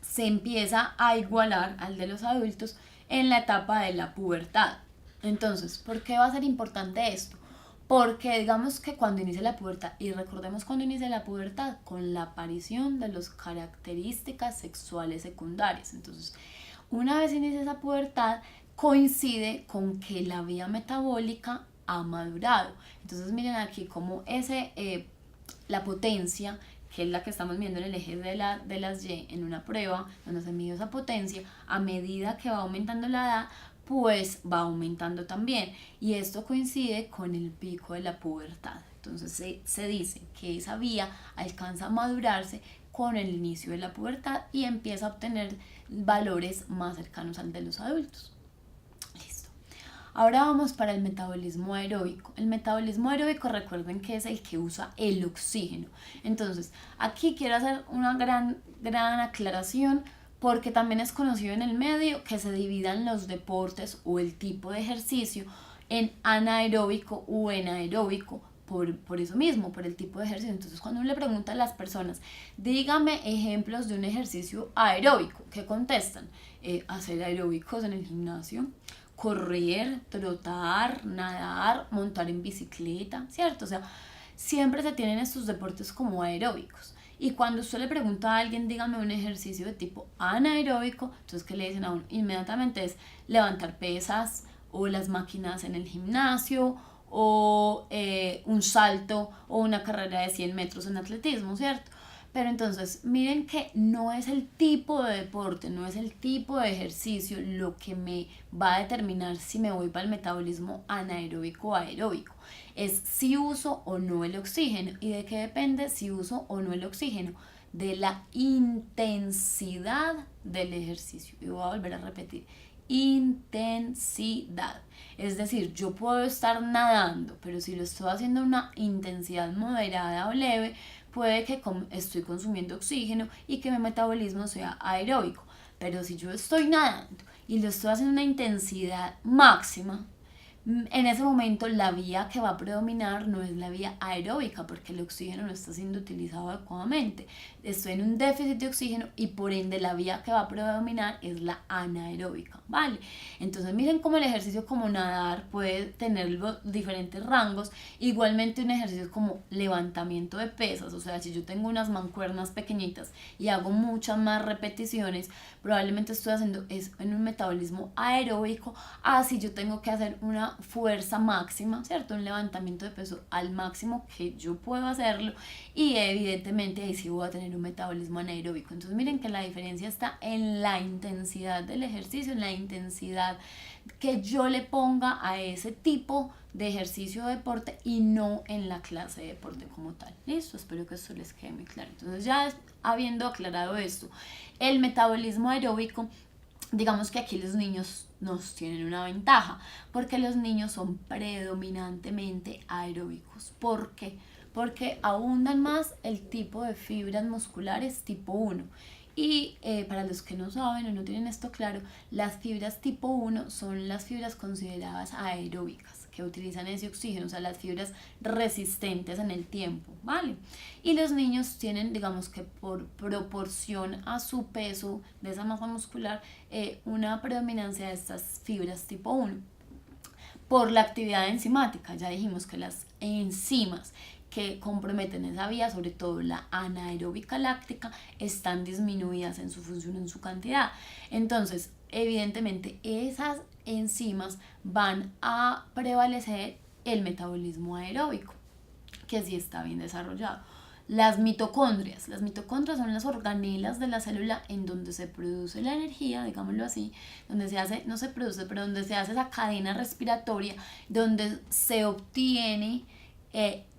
se empieza a igualar al de los adultos en la etapa de la pubertad. Entonces, ¿por qué va a ser importante esto? Porque digamos que cuando inicia la pubertad, y recordemos cuando inicia la pubertad, con la aparición de las características sexuales secundarias. Entonces, una vez inicia esa pubertad, coincide con que la vía metabólica ha madurado. Entonces miren aquí como la potencia, que es la que estamos viendo en el eje de las Y en una prueba, donde se mide esa potencia, a medida que va aumentando la edad, pues va aumentando también. Y esto coincide con el pico de la pubertad. Entonces se dice que esa vía alcanza a madurarse con el inicio de la pubertad y empieza a obtener valores más cercanos al de los adultos. Listo. Ahora vamos para el metabolismo aeróbico. El metabolismo aeróbico, recuerden que es el que usa el oxígeno. Entonces, aquí quiero hacer una gran aclaración, porque también es conocido en el medio que se dividan los deportes o el tipo de ejercicio en anaeróbico o enaeróbico, por eso mismo, por el tipo de ejercicio. Entonces, cuando uno le pregunta a las personas, dígame ejemplos de un ejercicio aeróbico, ¿qué contestan? Hacer aeróbicos en el gimnasio, correr, trotar, nadar, montar en bicicleta, ¿cierto? O sea, siempre se tienen estos deportes como aeróbicos. Y cuando usted le pregunta a alguien, dígame un ejercicio de tipo anaeróbico, entonces, ¿qué le dicen a uno? Inmediatamente es levantar pesas o las máquinas en el gimnasio o un salto o una carrera de 100 metros en atletismo, ¿cierto? Pero entonces, miren que no es el tipo de deporte, no es el tipo de ejercicio lo que me va a determinar si me voy para el metabolismo anaeróbico o aeróbico. Es si uso o no el oxígeno. ¿Y de qué depende si uso o no el oxígeno? De la intensidad del ejercicio. Y voy a volver a repetir. Intensidad. Es decir, yo puedo estar nadando, pero si lo estoy haciendo a una intensidad moderada o leve, puede que estoy consumiendo oxígeno y que mi metabolismo sea aeróbico. Pero si yo estoy nadando y lo estoy haciendo a una intensidad máxima, en ese momento la vía que va a predominar no es la vía aeróbica, porque el oxígeno no está siendo utilizado adecuadamente. Estoy en un déficit de oxígeno y por ende la vía que va a predominar es la anaeróbica, ¿vale? Entonces miren cómo el ejercicio como nadar puede tener los diferentes rangos. Igualmente un ejercicio como levantamiento de pesas, o sea, si yo tengo unas mancuernas pequeñitas y hago muchas más repeticiones, probablemente estoy haciendo eso en un metabolismo aeróbico. Así yo tengo que hacer una fuerza máxima, ¿cierto? Un levantamiento de peso al máximo que yo puedo hacerlo, y evidentemente ahí sí voy a tener un metabolismo anaeróbico. Entonces miren que la diferencia está en la intensidad del ejercicio, en la intensidad que yo le ponga a ese tipo de ejercicio o deporte, y no en la clase de deporte como tal. Listo, espero que esto les quede muy claro. Entonces, ya habiendo aclarado esto, el metabolismo aeróbico, digamos que aquí los niños nos tienen una ventaja, porque los niños son predominantemente aeróbicos. ¿Por qué? Porque abundan más el tipo de fibras musculares tipo 1. Y para los que no saben o no tienen esto claro, las fibras tipo 1 son las fibras consideradas aeróbicas, que utilizan ese oxígeno, o sea, las fibras resistentes en el tiempo, ¿vale? Y los niños tienen, digamos que por proporción a su peso de esa masa muscular, una predominancia de estas fibras tipo 1. Por la actividad enzimática, ya dijimos que las enzimas que comprometen esa vía, sobre todo la anaeróbica láctica, están disminuidas en su función, en su cantidad. Entonces, evidentemente, esas enzimas van a prevalecer el metabolismo aeróbico, que sí está bien desarrollado. Las mitocondrias son las organelas de la célula en donde se produce la energía, digámoslo así, donde se hace, no se produce, pero donde se hace esa cadena respiratoria, donde se obtiene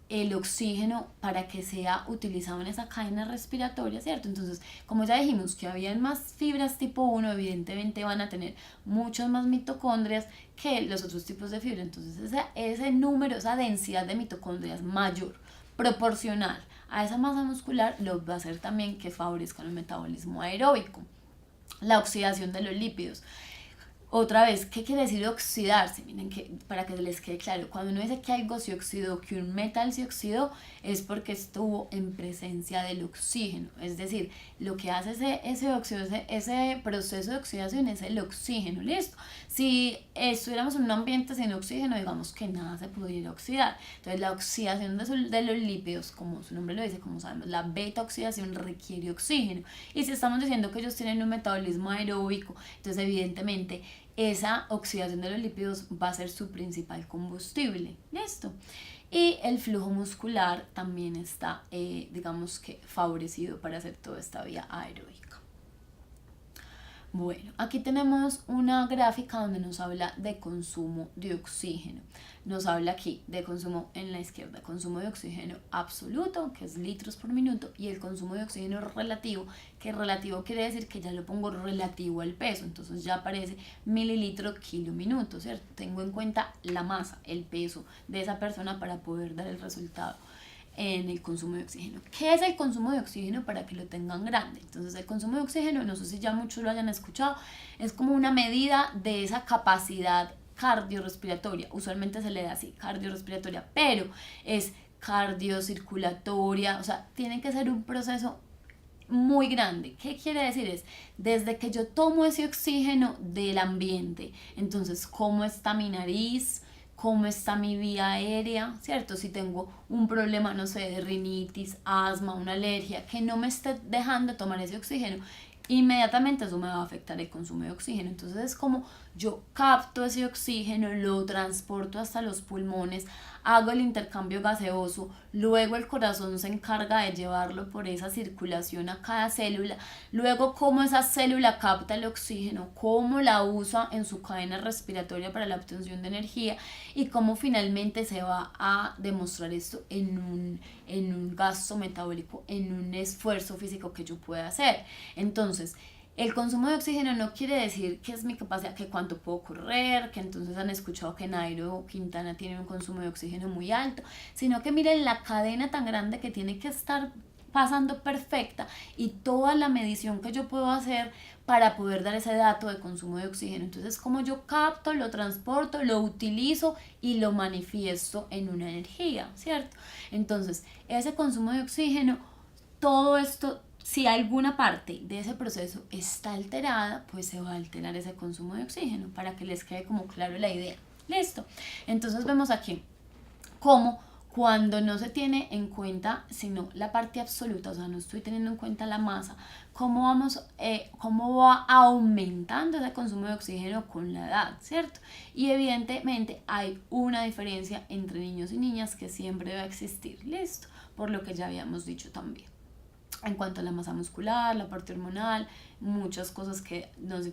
el oxígeno para que sea utilizado en esa cadena respiratoria, ¿cierto? Entonces, como ya dijimos que habían más fibras tipo 1, evidentemente van a tener muchas más mitocondrias que los otros tipos de fibra. Entonces, ese número, esa densidad de mitocondrias mayor, proporcional a esa masa muscular, lo va a hacer también que favorezca el metabolismo aeróbico. La oxidación de los lípidos. Otra vez, ¿qué quiere decir oxidarse? Miren que para que les quede claro, cuando uno dice que algo se oxidó, que un metal se oxidó, es porque estuvo en presencia del oxígeno. Es decir, lo que hace ese óxido, ese proceso de oxidación es el oxígeno, ¿listo? Si estuviéramos en un ambiente sin oxígeno, digamos que nada se pudiera oxidar. Entonces la oxidación de los lípidos, como su nombre lo dice, como sabemos, la beta oxidación requiere oxígeno. Y si estamos diciendo que ellos tienen un metabolismo aeróbico, entonces evidentemente esa oxidación de los lípidos va a ser su principal combustible. ¿Listo? Y el flujo muscular también está, digamos que, favorecido para hacer toda esta vía aeróbica. Bueno, aquí tenemos una gráfica donde nos habla de consumo de oxígeno. Nos habla aquí de consumo en la izquierda, consumo de oxígeno absoluto, que es litros por minuto, y el consumo de oxígeno relativo, que relativo quiere decir que ya lo pongo relativo al peso, entonces ya aparece mililitro kilo minuto, ¿cierto? Tengo en cuenta la masa, el peso de esa persona para poder dar el resultado en el consumo de oxígeno. ¿Qué es el consumo de oxígeno para que lo tengan grande? Entonces el consumo de oxígeno, no sé si ya muchos lo hayan escuchado, es como una medida de esa capacidad cardiorrespiratoria, usualmente se le da así, cardiorrespiratoria, pero es cardiocirculatoria, o sea, tiene que ser un proceso muy grande. ¿Qué quiere decir? Es desde que yo tomo ese oxígeno del ambiente, entonces cómo está mi nariz, cómo está mi vía aérea, ¿cierto? Si tengo un problema, no sé, de rinitis, asma, una alergia, que no me esté dejando tomar ese oxígeno, inmediatamente eso me va a afectar el consumo de oxígeno. Entonces es como yo capto ese oxígeno, lo transporto hasta los pulmones, hago el intercambio gaseoso, luego el corazón se encarga de llevarlo por esa circulación a cada célula, luego cómo esa célula capta el oxígeno, cómo la usa en su cadena respiratoria para la obtención de energía y cómo finalmente se va a demostrar esto en un gasto metabólico, en un esfuerzo físico que yo pueda hacer. Entonces, el consumo de oxígeno no quiere decir que es mi capacidad, que cuánto puedo correr, que entonces han escuchado que Nairo Quintana tiene un consumo de oxígeno muy alto, sino que miren la cadena tan grande que tiene que estar pasando perfecta y toda la medición que yo puedo hacer para poder dar ese dato de consumo de oxígeno. Entonces, como yo capto, lo transporto, lo utilizo y lo manifiesto en una energía, ¿cierto? Entonces, ese consumo de oxígeno, todo esto, si alguna parte de ese proceso está alterada, pues se va a alterar ese consumo de oxígeno, para que les quede como claro la idea. Listo. Entonces vemos aquí cómo cuando no se tiene en cuenta sino la parte absoluta, o sea, no estoy teniendo en cuenta la masa, cómo va aumentando ese consumo de oxígeno con la edad, ¿cierto? Y evidentemente hay una diferencia entre niños y niñas que siempre va a existir, listo, por lo que ya habíamos dicho también. En cuanto a la masa muscular, la parte hormonal, muchas cosas que nos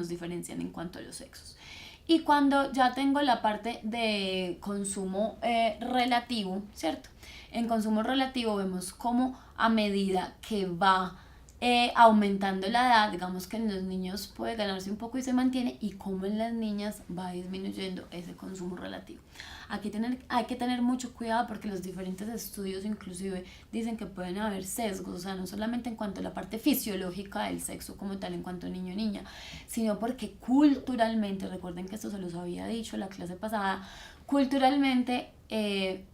diferencian en cuanto a los sexos. Y cuando ya tengo la parte de consumo relativo, ¿cierto? En consumo relativo vemos cómo a medida que va aumentando la edad, digamos que en los niños puede ganarse un poco y se mantiene, y cómo en las niñas va disminuyendo ese consumo relativo. Aquí hay que tener mucho cuidado porque los diferentes estudios inclusive dicen que pueden haber sesgos, o sea, no solamente en cuanto a la parte fisiológica del sexo como tal, en cuanto a niño o niña, sino porque culturalmente, recuerden que esto se los había dicho en la clase pasada, culturalmente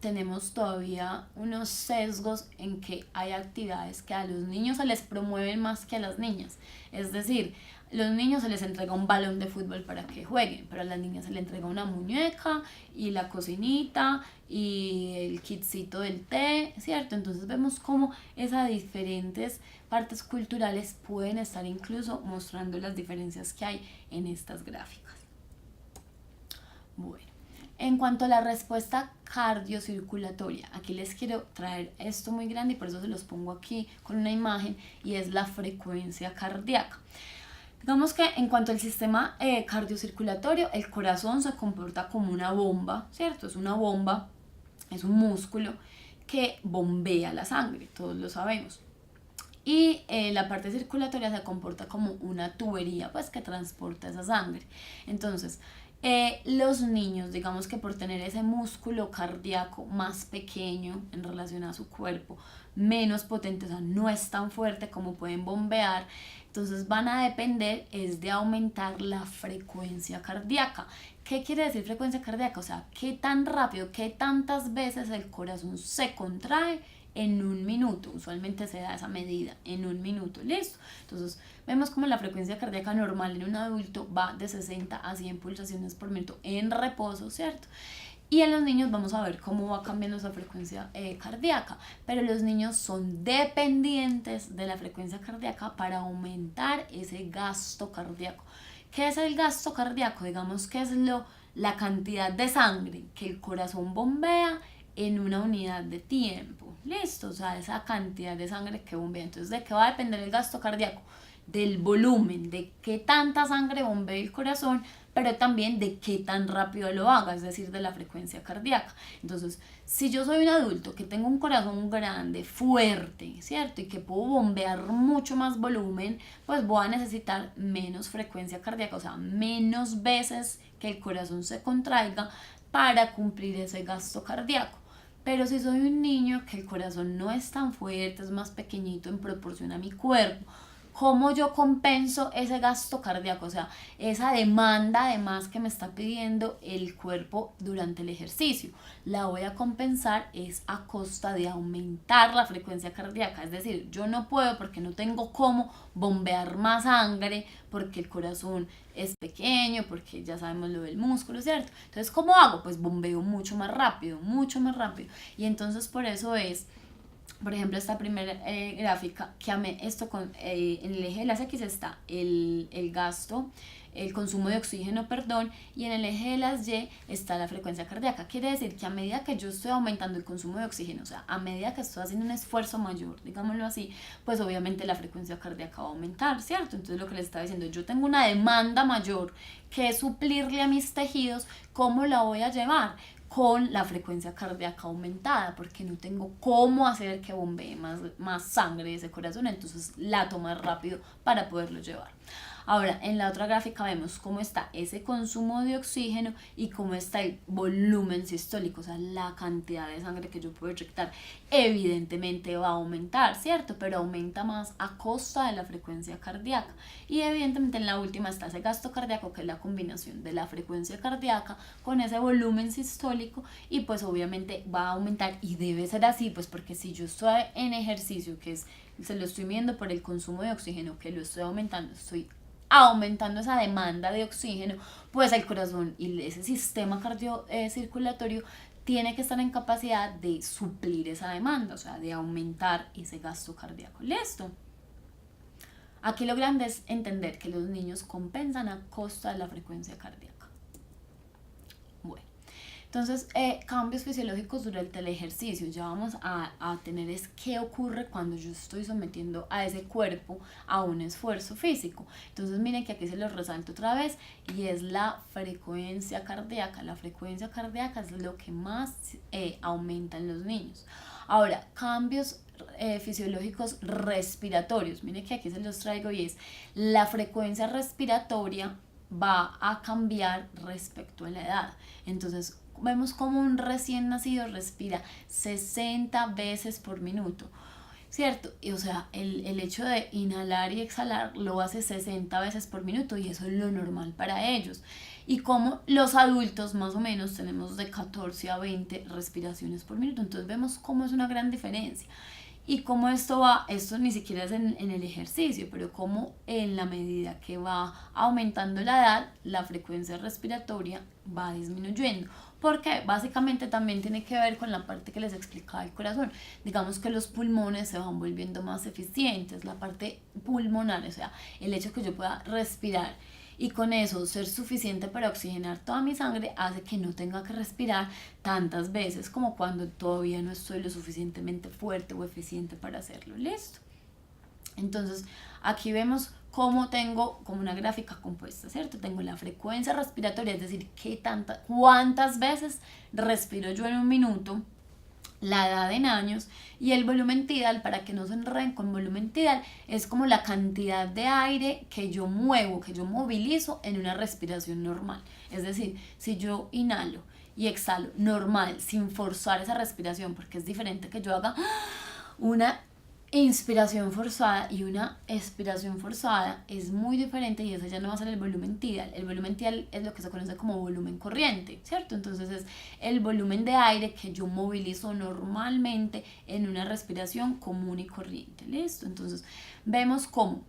tenemos todavía unos sesgos en que hay actividades que a los niños se les promueven más que a las niñas. Es decir, a los niños se les entrega un balón de fútbol para que jueguen, pero a las niñas se les entrega una muñeca y la cocinita y el kitcito del té, ¿cierto? Entonces vemos cómo esas diferentes partes culturales pueden estar incluso mostrando las diferencias que hay en estas gráficas. Bueno. En cuanto a la respuesta cardiocirculatoria, aquí les quiero traer esto muy grande y por eso se los pongo aquí con una imagen, y es la frecuencia cardíaca. Digamos que en cuanto al sistema cardiocirculatorio, el corazón se comporta como una bomba, ¿cierto? Es una bomba, es un músculo que bombea la sangre, todos lo sabemos. Y la parte circulatoria se comporta como una tubería, pues, que transporta esa sangre. Entonces, Los niños, digamos que por tener ese músculo cardíaco más pequeño en relación a su cuerpo, menos potente, o sea, no es tan fuerte como pueden bombear, entonces van a depender es de aumentar la frecuencia cardíaca. ¿Qué quiere decir frecuencia cardíaca? O sea, qué tan rápido, qué tantas veces el corazón se contrae en un minuto. Usualmente se da esa medida en un minuto, listo. Entonces vemos como la frecuencia cardíaca normal en un adulto va de 60 a 100 pulsaciones por minuto en reposo, ¿cierto? Y en los niños vamos a ver cómo va cambiando esa frecuencia cardíaca, pero los niños son dependientes de la frecuencia cardíaca para aumentar ese gasto cardíaco. ¿Qué es el gasto cardíaco? Digamos que es la cantidad de sangre que el corazón bombea en una unidad de tiempo. Listo, o sea, esa cantidad de sangre que bombea. Entonces, ¿de qué va a depender el gasto cardíaco? Del volumen, de qué tanta sangre bombea el corazón, pero también de qué tan rápido lo haga, es decir, de la frecuencia cardíaca. Entonces, si yo soy un adulto que tengo un corazón grande, fuerte, ¿cierto? Y que puedo bombear mucho más volumen, pues voy a necesitar menos frecuencia cardíaca, o sea, menos veces que el corazón se contraiga para cumplir ese gasto cardíaco. Pero si soy un niño que el corazón no es tan fuerte, es más pequeñito en proporción a mi cuerpo, ¿cómo yo compenso ese gasto cardíaco? O sea, esa demanda además que me está pidiendo el cuerpo durante el ejercicio. La voy a compensar es a costa de aumentar la frecuencia cardíaca. Es decir, yo no puedo porque no tengo cómo bombear más sangre, porque el corazón es pequeño, porque ya sabemos lo del músculo, ¿cierto? Entonces, ¿cómo hago? Pues bombeo mucho más rápido, mucho más rápido. Y entonces por eso es, por ejemplo, esta primera gráfica que esto en el eje de las X está el gasto, el consumo de oxígeno, perdón, y en el eje de las Y está la frecuencia cardíaca. Quiere decir que a medida que yo estoy aumentando el consumo de oxígeno, o sea, a medida que estoy haciendo un esfuerzo mayor, digámoslo así, pues obviamente la frecuencia cardíaca va a aumentar, ¿cierto? Entonces lo que les estaba diciendo, yo tengo una demanda mayor que suplirle a mis tejidos, ¿cómo la voy a llevar? Con la frecuencia cardíaca aumentada, porque no tengo cómo hacer que bombee más sangre de ese corazón, entonces lato más rápido para poderlo llevar. Ahora, en la otra gráfica vemos cómo está ese consumo de oxígeno y cómo está el volumen sistólico, o sea, la cantidad de sangre que yo puedo inyectar. Evidentemente va a aumentar, ¿cierto? Pero aumenta más a costa de la frecuencia cardíaca. Y evidentemente en la última está ese gasto cardíaco, que es la combinación de la frecuencia cardíaca con ese volumen sistólico, y pues obviamente va a aumentar, y debe ser así, pues porque si yo estoy en ejercicio, se lo estoy midiendo por el consumo de oxígeno, que lo estoy aumentando esa demanda de oxígeno, pues el corazón y ese sistema cardiocirculatorio tiene que estar en capacidad de suplir esa demanda, o sea, de aumentar ese gasto cardíaco. ¿Listo? Aquí lo grande es entender que los niños compensan a costa de la frecuencia cardíaca. Bueno, entonces, cambios fisiológicos durante el ejercicio. Ya vamos a tener es qué ocurre cuando yo estoy sometiendo a ese cuerpo a un esfuerzo físico. Entonces, miren que aquí se los resalto otra vez, y es la frecuencia cardíaca. La frecuencia cardíaca es lo que más aumenta en los niños. Ahora, cambios fisiológicos respiratorios. Miren que aquí se los traigo, y es la frecuencia respiratoria va a cambiar respecto a la edad. Entonces, vemos como un recién nacido respira 60 veces por minuto, ¿cierto? Y, o sea, el hecho de inhalar y exhalar lo hace 60 veces por minuto, y eso es lo normal para ellos. Y como los adultos más o menos tenemos de 14 a 20 respiraciones por minuto, entonces vemos cómo es una gran diferencia. Y cómo esto ni siquiera es en el ejercicio, pero cómo en la medida que va aumentando la edad, la frecuencia respiratoria va disminuyendo. Porque básicamente también tiene que ver con la parte que les explicaba del corazón. Digamos que los pulmones se van volviendo más eficientes, la parte pulmonar, o sea, el hecho que yo pueda respirar y con eso ser suficiente para oxigenar toda mi sangre hace que no tenga que respirar tantas veces como cuando todavía no estoy lo suficientemente fuerte o eficiente para hacerlo. ¿Listo? Entonces aquí vemos cómo tengo como una gráfica compuesta, ¿cierto? Tengo la frecuencia respiratoria, es decir, cuántas veces respiro yo en un minuto. la edad en años, y el volumen tidal, para que no se enreden con volumen tidal, es como la cantidad de aire que yo muevo, que yo movilizo en una respiración normal. Es decir, si yo inhalo y exhalo normal, sin forzar esa respiración, porque es diferente que yo haga una inspiración forzada y una expiración forzada, es muy diferente, y ese ya no va a ser el volumen tidal. El volumen tidal es lo que se conoce como volumen corriente, ¿cierto? Entonces es el volumen de aire que yo movilizo normalmente en una respiración común y corriente. ¿Listo? Entonces vemos cómo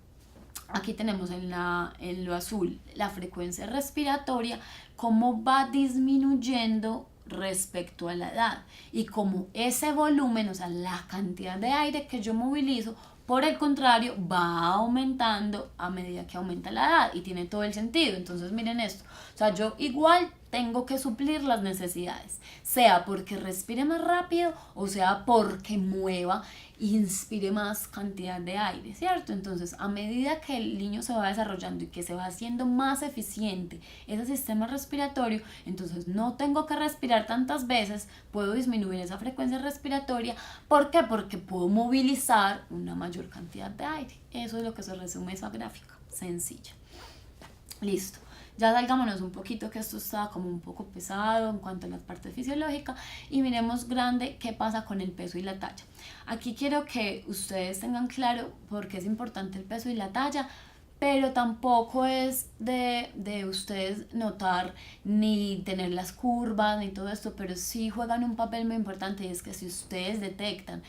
aquí tenemos en lo azul la frecuencia respiratoria, cómo va disminuyendo respecto a la edad, y como ese volumen, o sea, la cantidad de aire que yo movilizo, por el contrario, va aumentando a medida que aumenta la edad, y tiene todo el sentido. Entonces miren esto, o sea, yo igual tengo que suplir las necesidades, sea porque respire más rápido o sea porque mueva, inspire más cantidad de aire, ¿cierto? Entonces, a medida que el niño se va desarrollando y que se va haciendo más eficiente ese sistema respiratorio, entonces no tengo que respirar tantas veces, puedo disminuir esa frecuencia respiratoria. ¿Por qué? Porque puedo movilizar una mayor cantidad de aire. Eso es lo que se resume esa gráfica, sencilla. Listo. Ya salgámonos un poquito, que esto está como un poco pesado en cuanto a la parte fisiológica, y miremos grande qué pasa con el peso y la talla. Aquí quiero que ustedes tengan claro por qué es importante el peso y la talla, pero tampoco es de ustedes notar ni tener las curvas ni todo esto, pero sí juegan un papel muy importante, y es que si ustedes detectan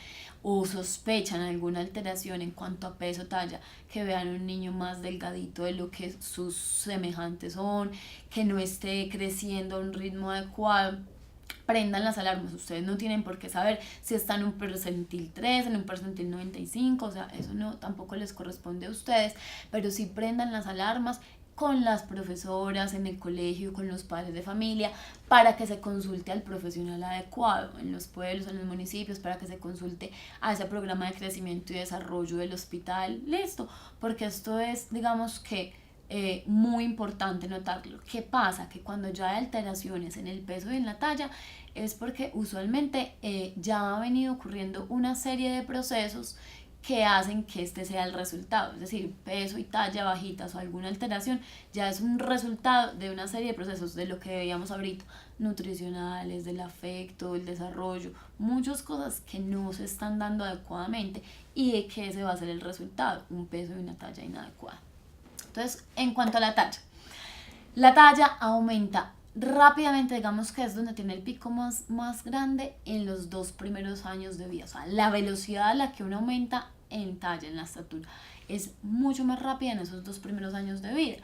o sospechan alguna alteración en cuanto a peso, talla, que vean un niño más delgadito de lo que sus semejantes son, que no esté creciendo a un ritmo adecuado, prendan las alarmas. Ustedes no tienen por qué saber si está en un percentil 3, en un percentil 95, o sea, eso no, tampoco les corresponde a ustedes, pero sí prendan las alarmas con las profesoras en el colegio, con los padres de familia, para que se consulte al profesional adecuado en los pueblos, en los municipios, para que se consulte a ese programa de crecimiento y desarrollo del hospital. Listo, porque esto es, digamos que, muy importante notarlo. ¿Qué pasa? Que cuando ya hay alteraciones en el peso y en la talla, es porque usualmente ya ha venido ocurriendo una serie de procesos que hacen que este sea el resultado. Es decir, peso y talla bajitas o alguna alteración ya es un resultado de una serie de procesos, de lo que veíamos ahorita, nutricionales, del afecto, del desarrollo, muchas cosas que no se están dando adecuadamente, y de que ese va a ser el resultado, un peso y una talla inadecuada. Entonces, en cuanto a la talla aumenta rápidamente, digamos que es donde tiene el pico más grande en los 2 primeros años de vida. O sea, la velocidad a la que uno aumenta en talla, en la estatura, es mucho más rápida en esos 2 primeros años de vida.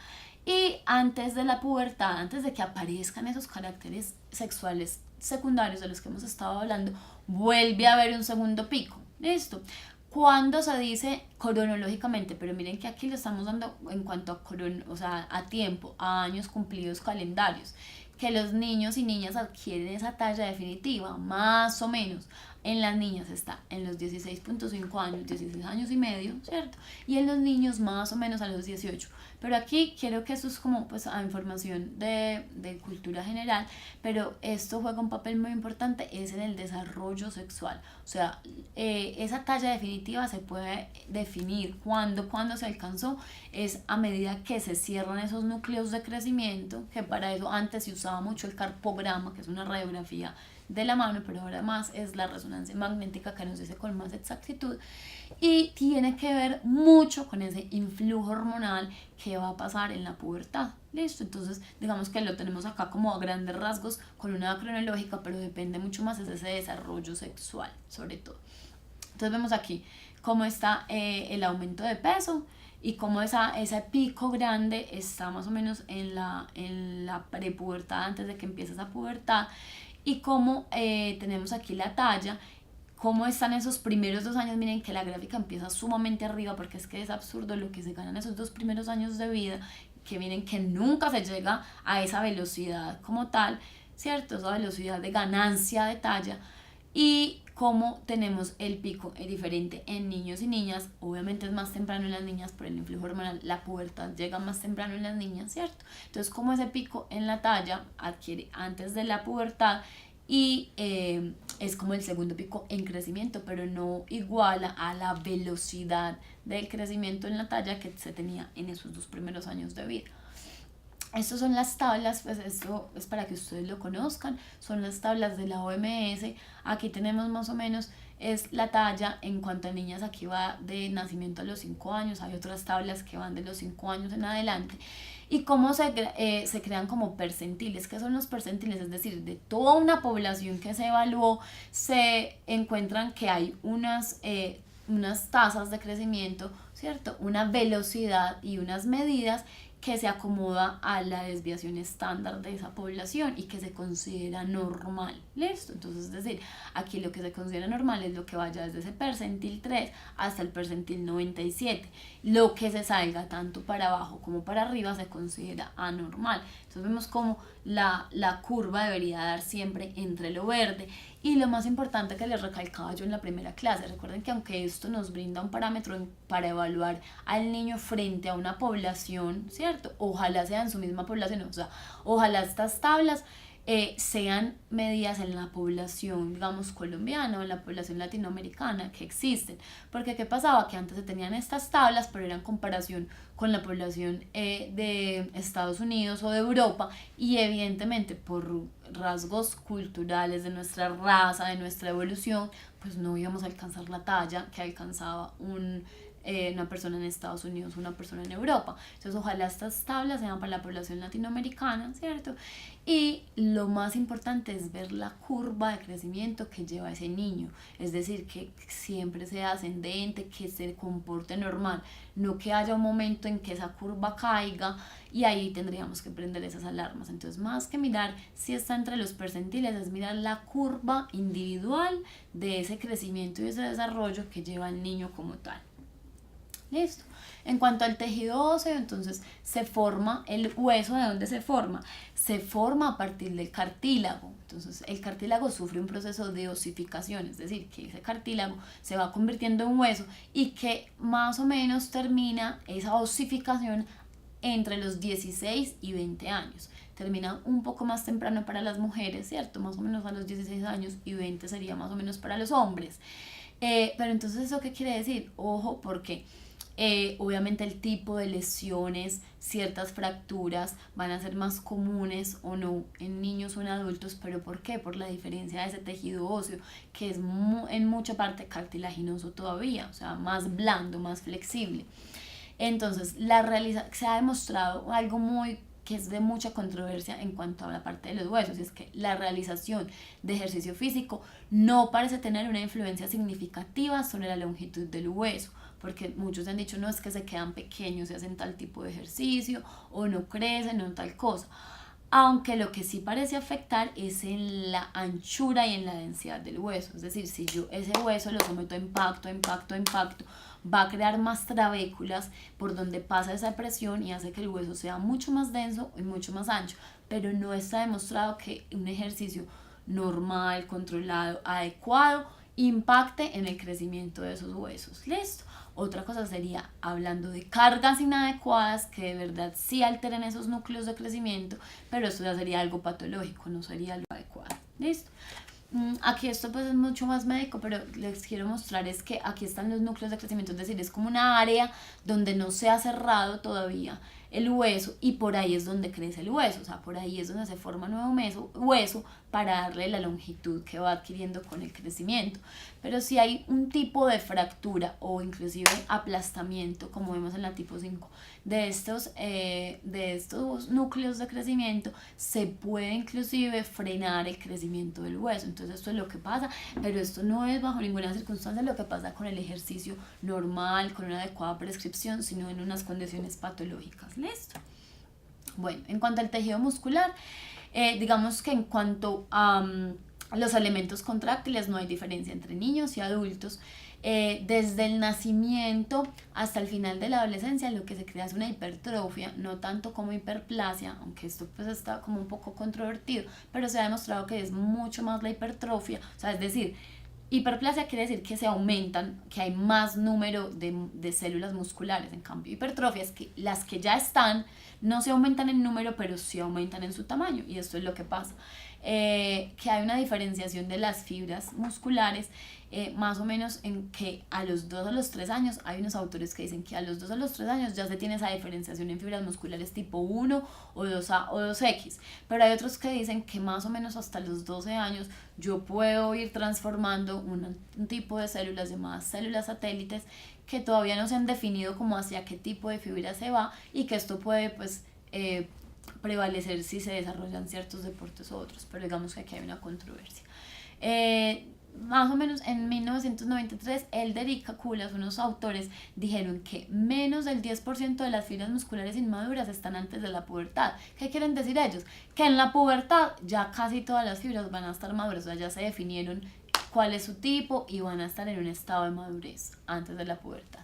Y antes de la pubertad, antes de que aparezcan esos caracteres sexuales secundarios de los que hemos estado hablando, vuelve a haber un segundo pico. ¿Listo? Cuando se dice cronológicamente, pero miren que aquí le estamos dando en cuanto a o sea, a tiempo, a años cumplidos calendarios, que los niños y niñas adquieren esa talla definitiva, más o menos. En las niñas está en los 16.5 años, 16 años y medio, ¿cierto? Y en los niños más o menos a los 18. Pero aquí quiero que esto es como pues a información de cultura general, pero esto juega un papel muy importante, es en el desarrollo sexual. O sea, esa talla definitiva se puede definir cuando se alcanzó, es a medida que se cierran esos núcleos de crecimiento, que para eso antes se usaba mucho el carpograma, que es una radiografía de la mano, pero ahora más es la resonancia magnética, que nos dice con más exactitud, y tiene que ver mucho con ese influjo hormonal que va a pasar en la pubertad. Listo, entonces digamos que lo tenemos acá como a grandes rasgos con una edad cronológica, pero depende mucho más de ese desarrollo sexual sobre todo. Entonces vemos aquí cómo está el aumento de peso, y cómo ese pico grande está más o menos en la prepubertad, antes de que empiece esa pubertad, y cómo tenemos aquí la talla, cómo están esos primeros 2 años. Miren que la gráfica empieza sumamente arriba, porque es que es absurdo lo que se ganan esos 2 primeros años de vida, que miren que nunca se llega a esa velocidad como tal, ¿cierto? Esa velocidad de ganancia de talla, y cómo tenemos el pico diferente en niños y niñas. Obviamente es más temprano en las niñas por el influjo hormonal, la pubertad llega más temprano en las niñas, ¿cierto? Entonces, como ese pico en la talla adquiere antes de la pubertad, y es como el segundo pico en crecimiento, pero no iguala a la velocidad del crecimiento en la talla que se tenía en esos 2 primeros años de vida. Estas son las tablas, pues esto es para que ustedes lo conozcan, son las tablas de la OMS. Aquí tenemos más o menos es la talla en cuanto a niñas, aquí va de nacimiento a los 5 años, hay otras tablas que van de los 5 años en adelante. Y cómo se crean como percentiles. ¿Qué son los percentiles? Es decir, de toda una población que se evaluó, se encuentran que hay unas tasas de crecimiento, ¿cierto? Una velocidad y unas medidas que se acomoda a la desviación estándar de esa población y que se considera normal. ¿Listo? Entonces, es decir, aquí lo que se considera normal es lo que vaya desde ese percentil 3 hasta el percentil 97. Lo que se salga tanto para abajo como para arriba se considera anormal. Entonces vemos como la curva debería dar siempre entre lo verde. Y lo más importante que les recalcaba yo en la primera clase, recuerden que aunque esto nos brinda un parámetro para evaluar al niño frente a una población, ¿cierto? Ojalá sea en su misma población, o sea, ojalá estas tablas sean medidas en la población, digamos, colombiana o en la población latinoamericana que existen. Porque ¿qué pasaba? Que antes se tenían estas tablas, pero eran en comparación con la población de Estados Unidos o de Europa, y evidentemente por rasgos culturales de nuestra raza, de nuestra evolución, pues no íbamos a alcanzar la talla que alcanzaba una persona en Estados Unidos o una persona en Europa. Entonces ojalá estas tablas sean para la población latinoamericana, ¿cierto? Y lo más importante es ver la curva de crecimiento que lleva ese niño, es decir, que siempre sea ascendente, que se comporte normal, no que haya un momento en que esa curva caiga y ahí tendríamos que prender esas alarmas. Entonces, más que mirar si está entre los percentiles, es mirar la curva individual de ese crecimiento y ese desarrollo que lleva el niño como tal. Listo. En cuanto al tejido óseo, entonces se forma el hueso. ¿De dónde se forma? Se forma a partir del cartílago. Entonces el cartílago sufre un proceso de osificación, es decir, que ese cartílago se va convirtiendo en hueso y que más o menos termina esa osificación entre los 16 y 20 años. Termina un poco más temprano para las mujeres, ¿cierto? Más o menos a los 16 años, y 20 sería más o menos para los hombres. Pero entonces, ¿eso qué quiere decir? Ojo, porque obviamente el tipo de lesiones, ciertas fracturas van a ser más comunes o no en niños o en adultos. ¿Pero por qué? Por la diferencia de ese tejido óseo, que es en mucha parte cartilaginoso todavía, o sea, más blando, más flexible. Entonces, se ha demostrado algo que es de mucha controversia en cuanto a la parte de los huesos, y es que la realización de ejercicio físico no parece tener una influencia significativa sobre la longitud del hueso, porque muchos han dicho, no, es que se quedan pequeños si hacen tal tipo de ejercicio, o no crecen, o tal cosa. Aunque lo que sí parece afectar es en la anchura y en la densidad del hueso. Es decir, si yo ese hueso lo someto a impacto, va a crear más trabéculas por donde pasa esa presión y hace que el hueso sea mucho más denso y mucho más ancho. Pero no está demostrado que un ejercicio normal, controlado, adecuado, impacte en el crecimiento de esos huesos. ¿Listo? Otra cosa sería hablando de cargas inadecuadas que de verdad sí alteren esos núcleos de crecimiento, pero eso ya sería algo patológico, no sería lo adecuado. ¿Listo? Aquí esto pues es mucho más médico, pero les quiero mostrar es que aquí están los núcleos de crecimiento, es decir, es como una área donde no se ha cerrado todavía el hueso, y por ahí es donde crece el hueso, o sea, por ahí es donde se forma nuevo hueso para darle la longitud que va adquiriendo con el crecimiento. Pero si hay un tipo de fractura o inclusive aplastamiento, como vemos en la tipo 5, de estos núcleos de crecimiento, se puede inclusive frenar el crecimiento del hueso. Entonces esto es lo que pasa, pero esto no es bajo ninguna circunstancia lo que pasa con el ejercicio normal, con una adecuada prescripción, sino en unas condiciones patológicas. ¿Listo? Bueno, en cuanto al tejido muscular, digamos que en cuanto a los elementos contráctiles no hay diferencia entre niños y adultos. Desde el nacimiento hasta el final de la adolescencia lo que se crea es una hipertrofia, no tanto como hiperplasia, aunque esto pues está como un poco controvertido, pero se ha demostrado que es mucho más la hipertrofia, o sea, es decir, hiperplasia quiere decir que se aumentan, que hay más número de células musculares. En cambio, hipertrofia es que las que ya están no se aumentan en número, pero sí aumentan en su tamaño, y esto es lo que pasa. que hay una diferenciación de las fibras musculares, más o menos en que a los 2 a los 3 años, hay unos autores que dicen que a los 2 a los 3 años ya se tiene esa diferenciación en fibras musculares tipo 1 o 2A o 2X, pero hay otros que dicen que más o menos hasta los 12 años yo puedo ir transformando un tipo de células llamadas células satélites que todavía no se han definido como hacia qué tipo de fibra se va, y que esto puede pues prevalecer si se desarrollan ciertos deportes u otros, pero digamos que aquí hay una controversia. Más o menos en 1993, Elder y Kakulas, unos autores, dijeron que menos del 10% de las fibras musculares inmaduras están antes de la pubertad. ¿Qué quieren decir ellos? Que en la pubertad ya casi todas las fibras van a estar maduras, o sea, ya se definieron cuál es su tipo y van a estar en un estado de madurez antes de la pubertad.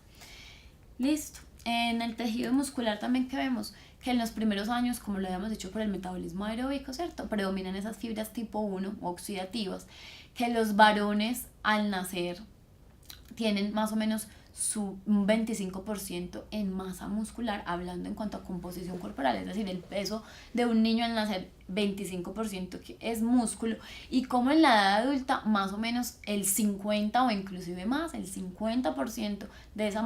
Listo. En el tejido muscular también que vemos que en los primeros años, como lo habíamos dicho por el metabolismo aeróbico, ¿cierto? Predominan esas fibras tipo 1 oxidativas, que los varones al nacer tienen más o menos un 25% en masa muscular, hablando en cuanto a composición corporal, es decir, el peso de un niño al nacer, 25% que es músculo, y como en la edad adulta más o menos el 50 o inclusive más, el 50% de esa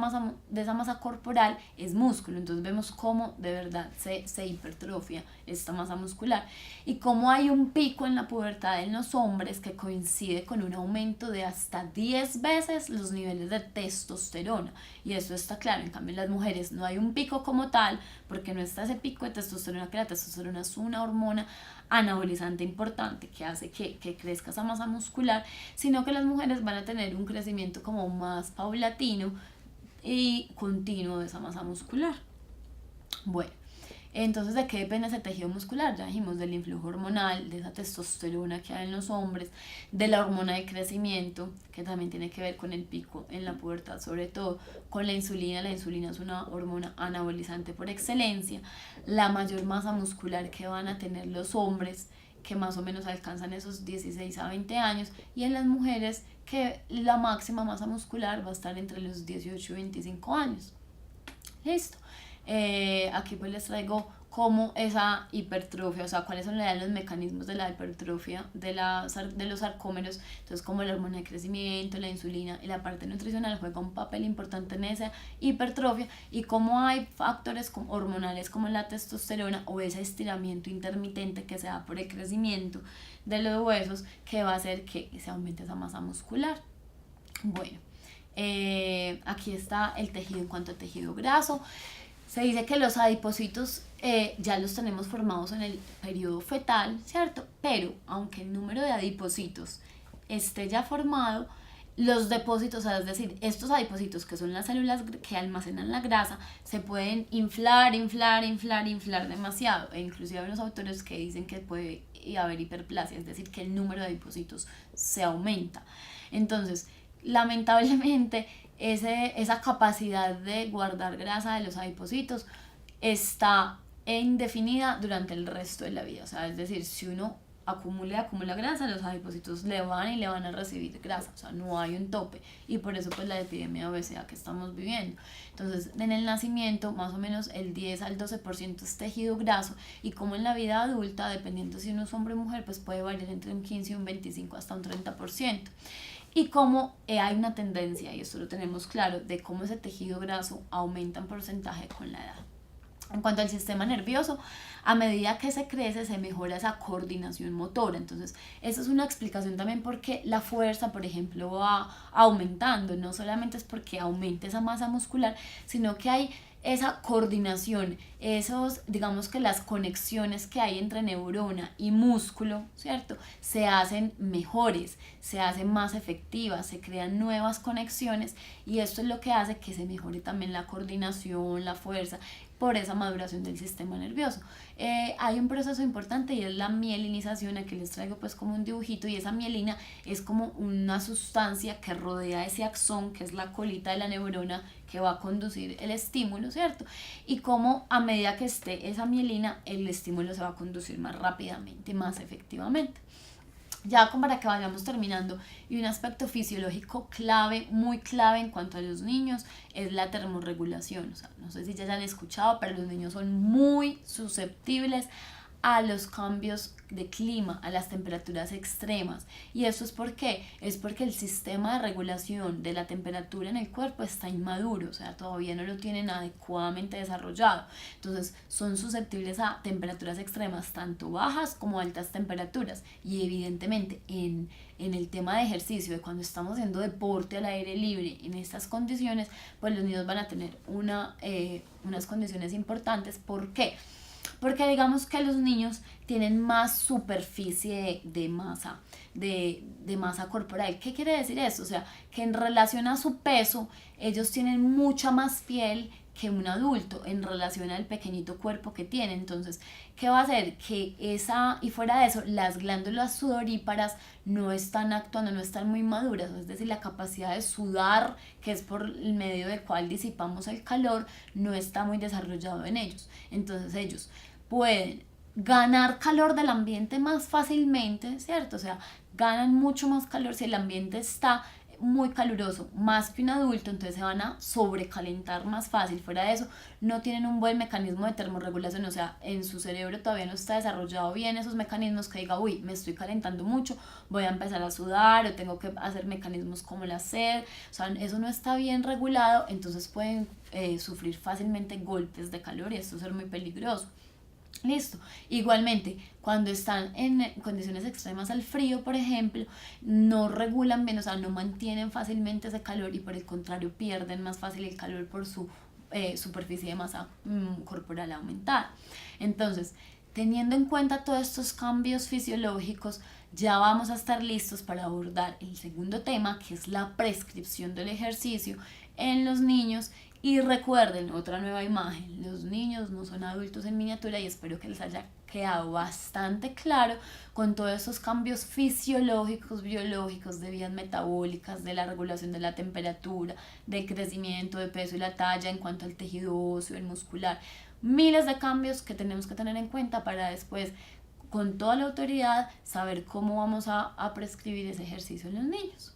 masa corporal es músculo. Entonces vemos cómo de verdad se hipertrofia esta masa muscular, y cómo hay un pico en la pubertad en los hombres que coincide con un aumento de hasta 10 veces los niveles de testosterona, y eso está claro. En cambio en las mujeres no hay un pico como tal, porque no está ese pico de testosterona, que la testosterona es una hormona anabolizante importante que hace que crezca esa masa muscular, sino que las mujeres van a tener un crecimiento como más paulatino y continuo de esa masa muscular. Bueno, entonces, ¿de qué depende ese tejido muscular? Ya dijimos del influjo hormonal, de esa testosterona que hay en los hombres, de la hormona de crecimiento, que también tiene que ver con el pico en la pubertad, sobre todo con la insulina. La insulina es una hormona anabolizante por excelencia. La mayor masa muscular que van a tener los hombres, que más o menos alcanzan esos 16 a 20 años, y en las mujeres que la máxima masa muscular va a estar entre los 18 y 25 años. Listo. Aquí pues les traigo cómo esa hipertrofia, o sea, cuáles son los mecanismos de la hipertrofia de los sarcómeros. Entonces, como la hormona de crecimiento, la insulina y la parte nutricional juega un papel importante en esa hipertrofia, y cómo hay factores hormonales como la testosterona o ese estiramiento intermitente que se da por el crecimiento de los huesos, que va a hacer que se aumente esa masa muscular. Bueno, aquí está el tejido en cuanto a tejido graso. Se dice que los adipocitos ya los tenemos formados en el periodo fetal, ¿cierto? Pero aunque el número de adipocitos esté ya formado, los depósitos, o sea, es decir, estos adipocitos, que son las células que almacenan la grasa, se pueden inflar demasiado, e inclusive hay unos autores que dicen que puede haber hiperplasia, es decir, que el número de adipocitos se aumenta. Entonces, lamentablemente, esa capacidad de guardar grasa de los adipocitos está indefinida durante el resto de la vida. O sea, es decir, si uno acumula grasa, los adipocitos le van a recibir grasa, o sea, no hay un tope, y por eso pues la epidemia de obesidad que estamos viviendo. Entonces, en el nacimiento más o menos el 10 al 12% es tejido graso, y como en la vida adulta, dependiendo si uno es hombre o mujer, pues puede variar entre un 15 y un 25 hasta un 30%. Y cómo hay una tendencia, y esto lo tenemos claro, de cómo ese tejido graso aumenta en porcentaje con la edad. En cuanto al sistema nervioso, a medida que se crece, se mejora esa coordinación motora. Entonces, eso es una explicación también porque la fuerza, por ejemplo, va aumentando. No solamente es porque aumente esa masa muscular, sino que hay esa coordinación, digamos que las conexiones que hay entre neurona y músculo, ¿cierto? Se hacen mejores, se hacen más efectivas, se crean nuevas conexiones, y esto es lo que hace que se mejore también la coordinación, la fuerza, por esa maduración del sistema nervioso. Hay un proceso importante, y es la mielinización. Aquí les traigo pues como un dibujito, y esa mielina es como una sustancia que rodea ese axón, que es la colita de la neurona que va a conducir el estímulo, ¿cierto? Y como a medida que esté esa mielina, el estímulo se va a conducir más rápidamente, más efectivamente. Ya como para que vayamos terminando, y un aspecto fisiológico clave, muy clave en cuanto a los niños, es la termorregulación. O sea, no sé si ya han escuchado, pero los niños son muy susceptibles a los cambios de clima, a las temperaturas extremas. ¿Y eso es por qué? Es porque el sistema de regulación de la temperatura en el cuerpo está inmaduro, o sea, todavía no lo tienen adecuadamente desarrollado. Entonces son susceptibles a temperaturas extremas, tanto bajas como altas temperaturas. Y evidentemente en el tema de ejercicio, de cuando estamos haciendo deporte al aire libre, en estas condiciones, pues los niños van a tener unas condiciones importantes. ¿Por qué? Porque digamos que los niños tienen más superficie de masa, de masa corporal. ¿Qué quiere decir eso? O sea, que en relación a su peso, ellos tienen mucha más piel que un adulto en relación al pequeñito cuerpo que tiene. Entonces, ¿qué va a hacer? Que y fuera de eso, las glándulas sudoríparas no están actuando, no están muy maduras, es decir, la capacidad de sudar, que es por el medio del cual disipamos el calor, no está muy desarrollado en ellos. Entonces ellos pueden ganar calor del ambiente más fácilmente, ¿cierto? O sea, ganan mucho más calor si el ambiente está muy caluroso, más que un adulto, entonces se van a sobrecalentar más fácil. Fuera de eso, no tienen un buen mecanismo de termorregulación, o sea, en su cerebro todavía no está desarrollado bien esos mecanismos que diga, uy, me estoy calentando mucho, voy a empezar a sudar o tengo que hacer mecanismos como la sed, o sea, eso no está bien regulado, entonces pueden sufrir fácilmente golpes de calor y esto es ser muy peligroso. Listo. Igualmente, cuando están en condiciones extremas al frío, por ejemplo, no regulan bien, o sea, no mantienen fácilmente ese calor y por el contrario pierden más fácil el calor por su superficie de masa corporal aumentada. Entonces, teniendo en cuenta todos estos cambios fisiológicos, ya vamos a estar listos para abordar el segundo tema, que es la prescripción del ejercicio en los niños. Y recuerden, otra nueva imagen, los niños no son adultos en miniatura y espero que les haya quedado bastante claro con todos esos cambios fisiológicos, biológicos, de vías metabólicas, de la regulación de la temperatura, del crecimiento de peso y la talla en cuanto al tejido óseo, el muscular. Miles de cambios que tenemos que tener en cuenta para después, con toda la autoridad, saber cómo vamos a prescribir ese ejercicio en los niños.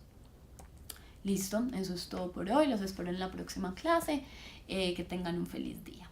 Listo, eso es todo por hoy. Los espero en la próxima clase. Que tengan un feliz día.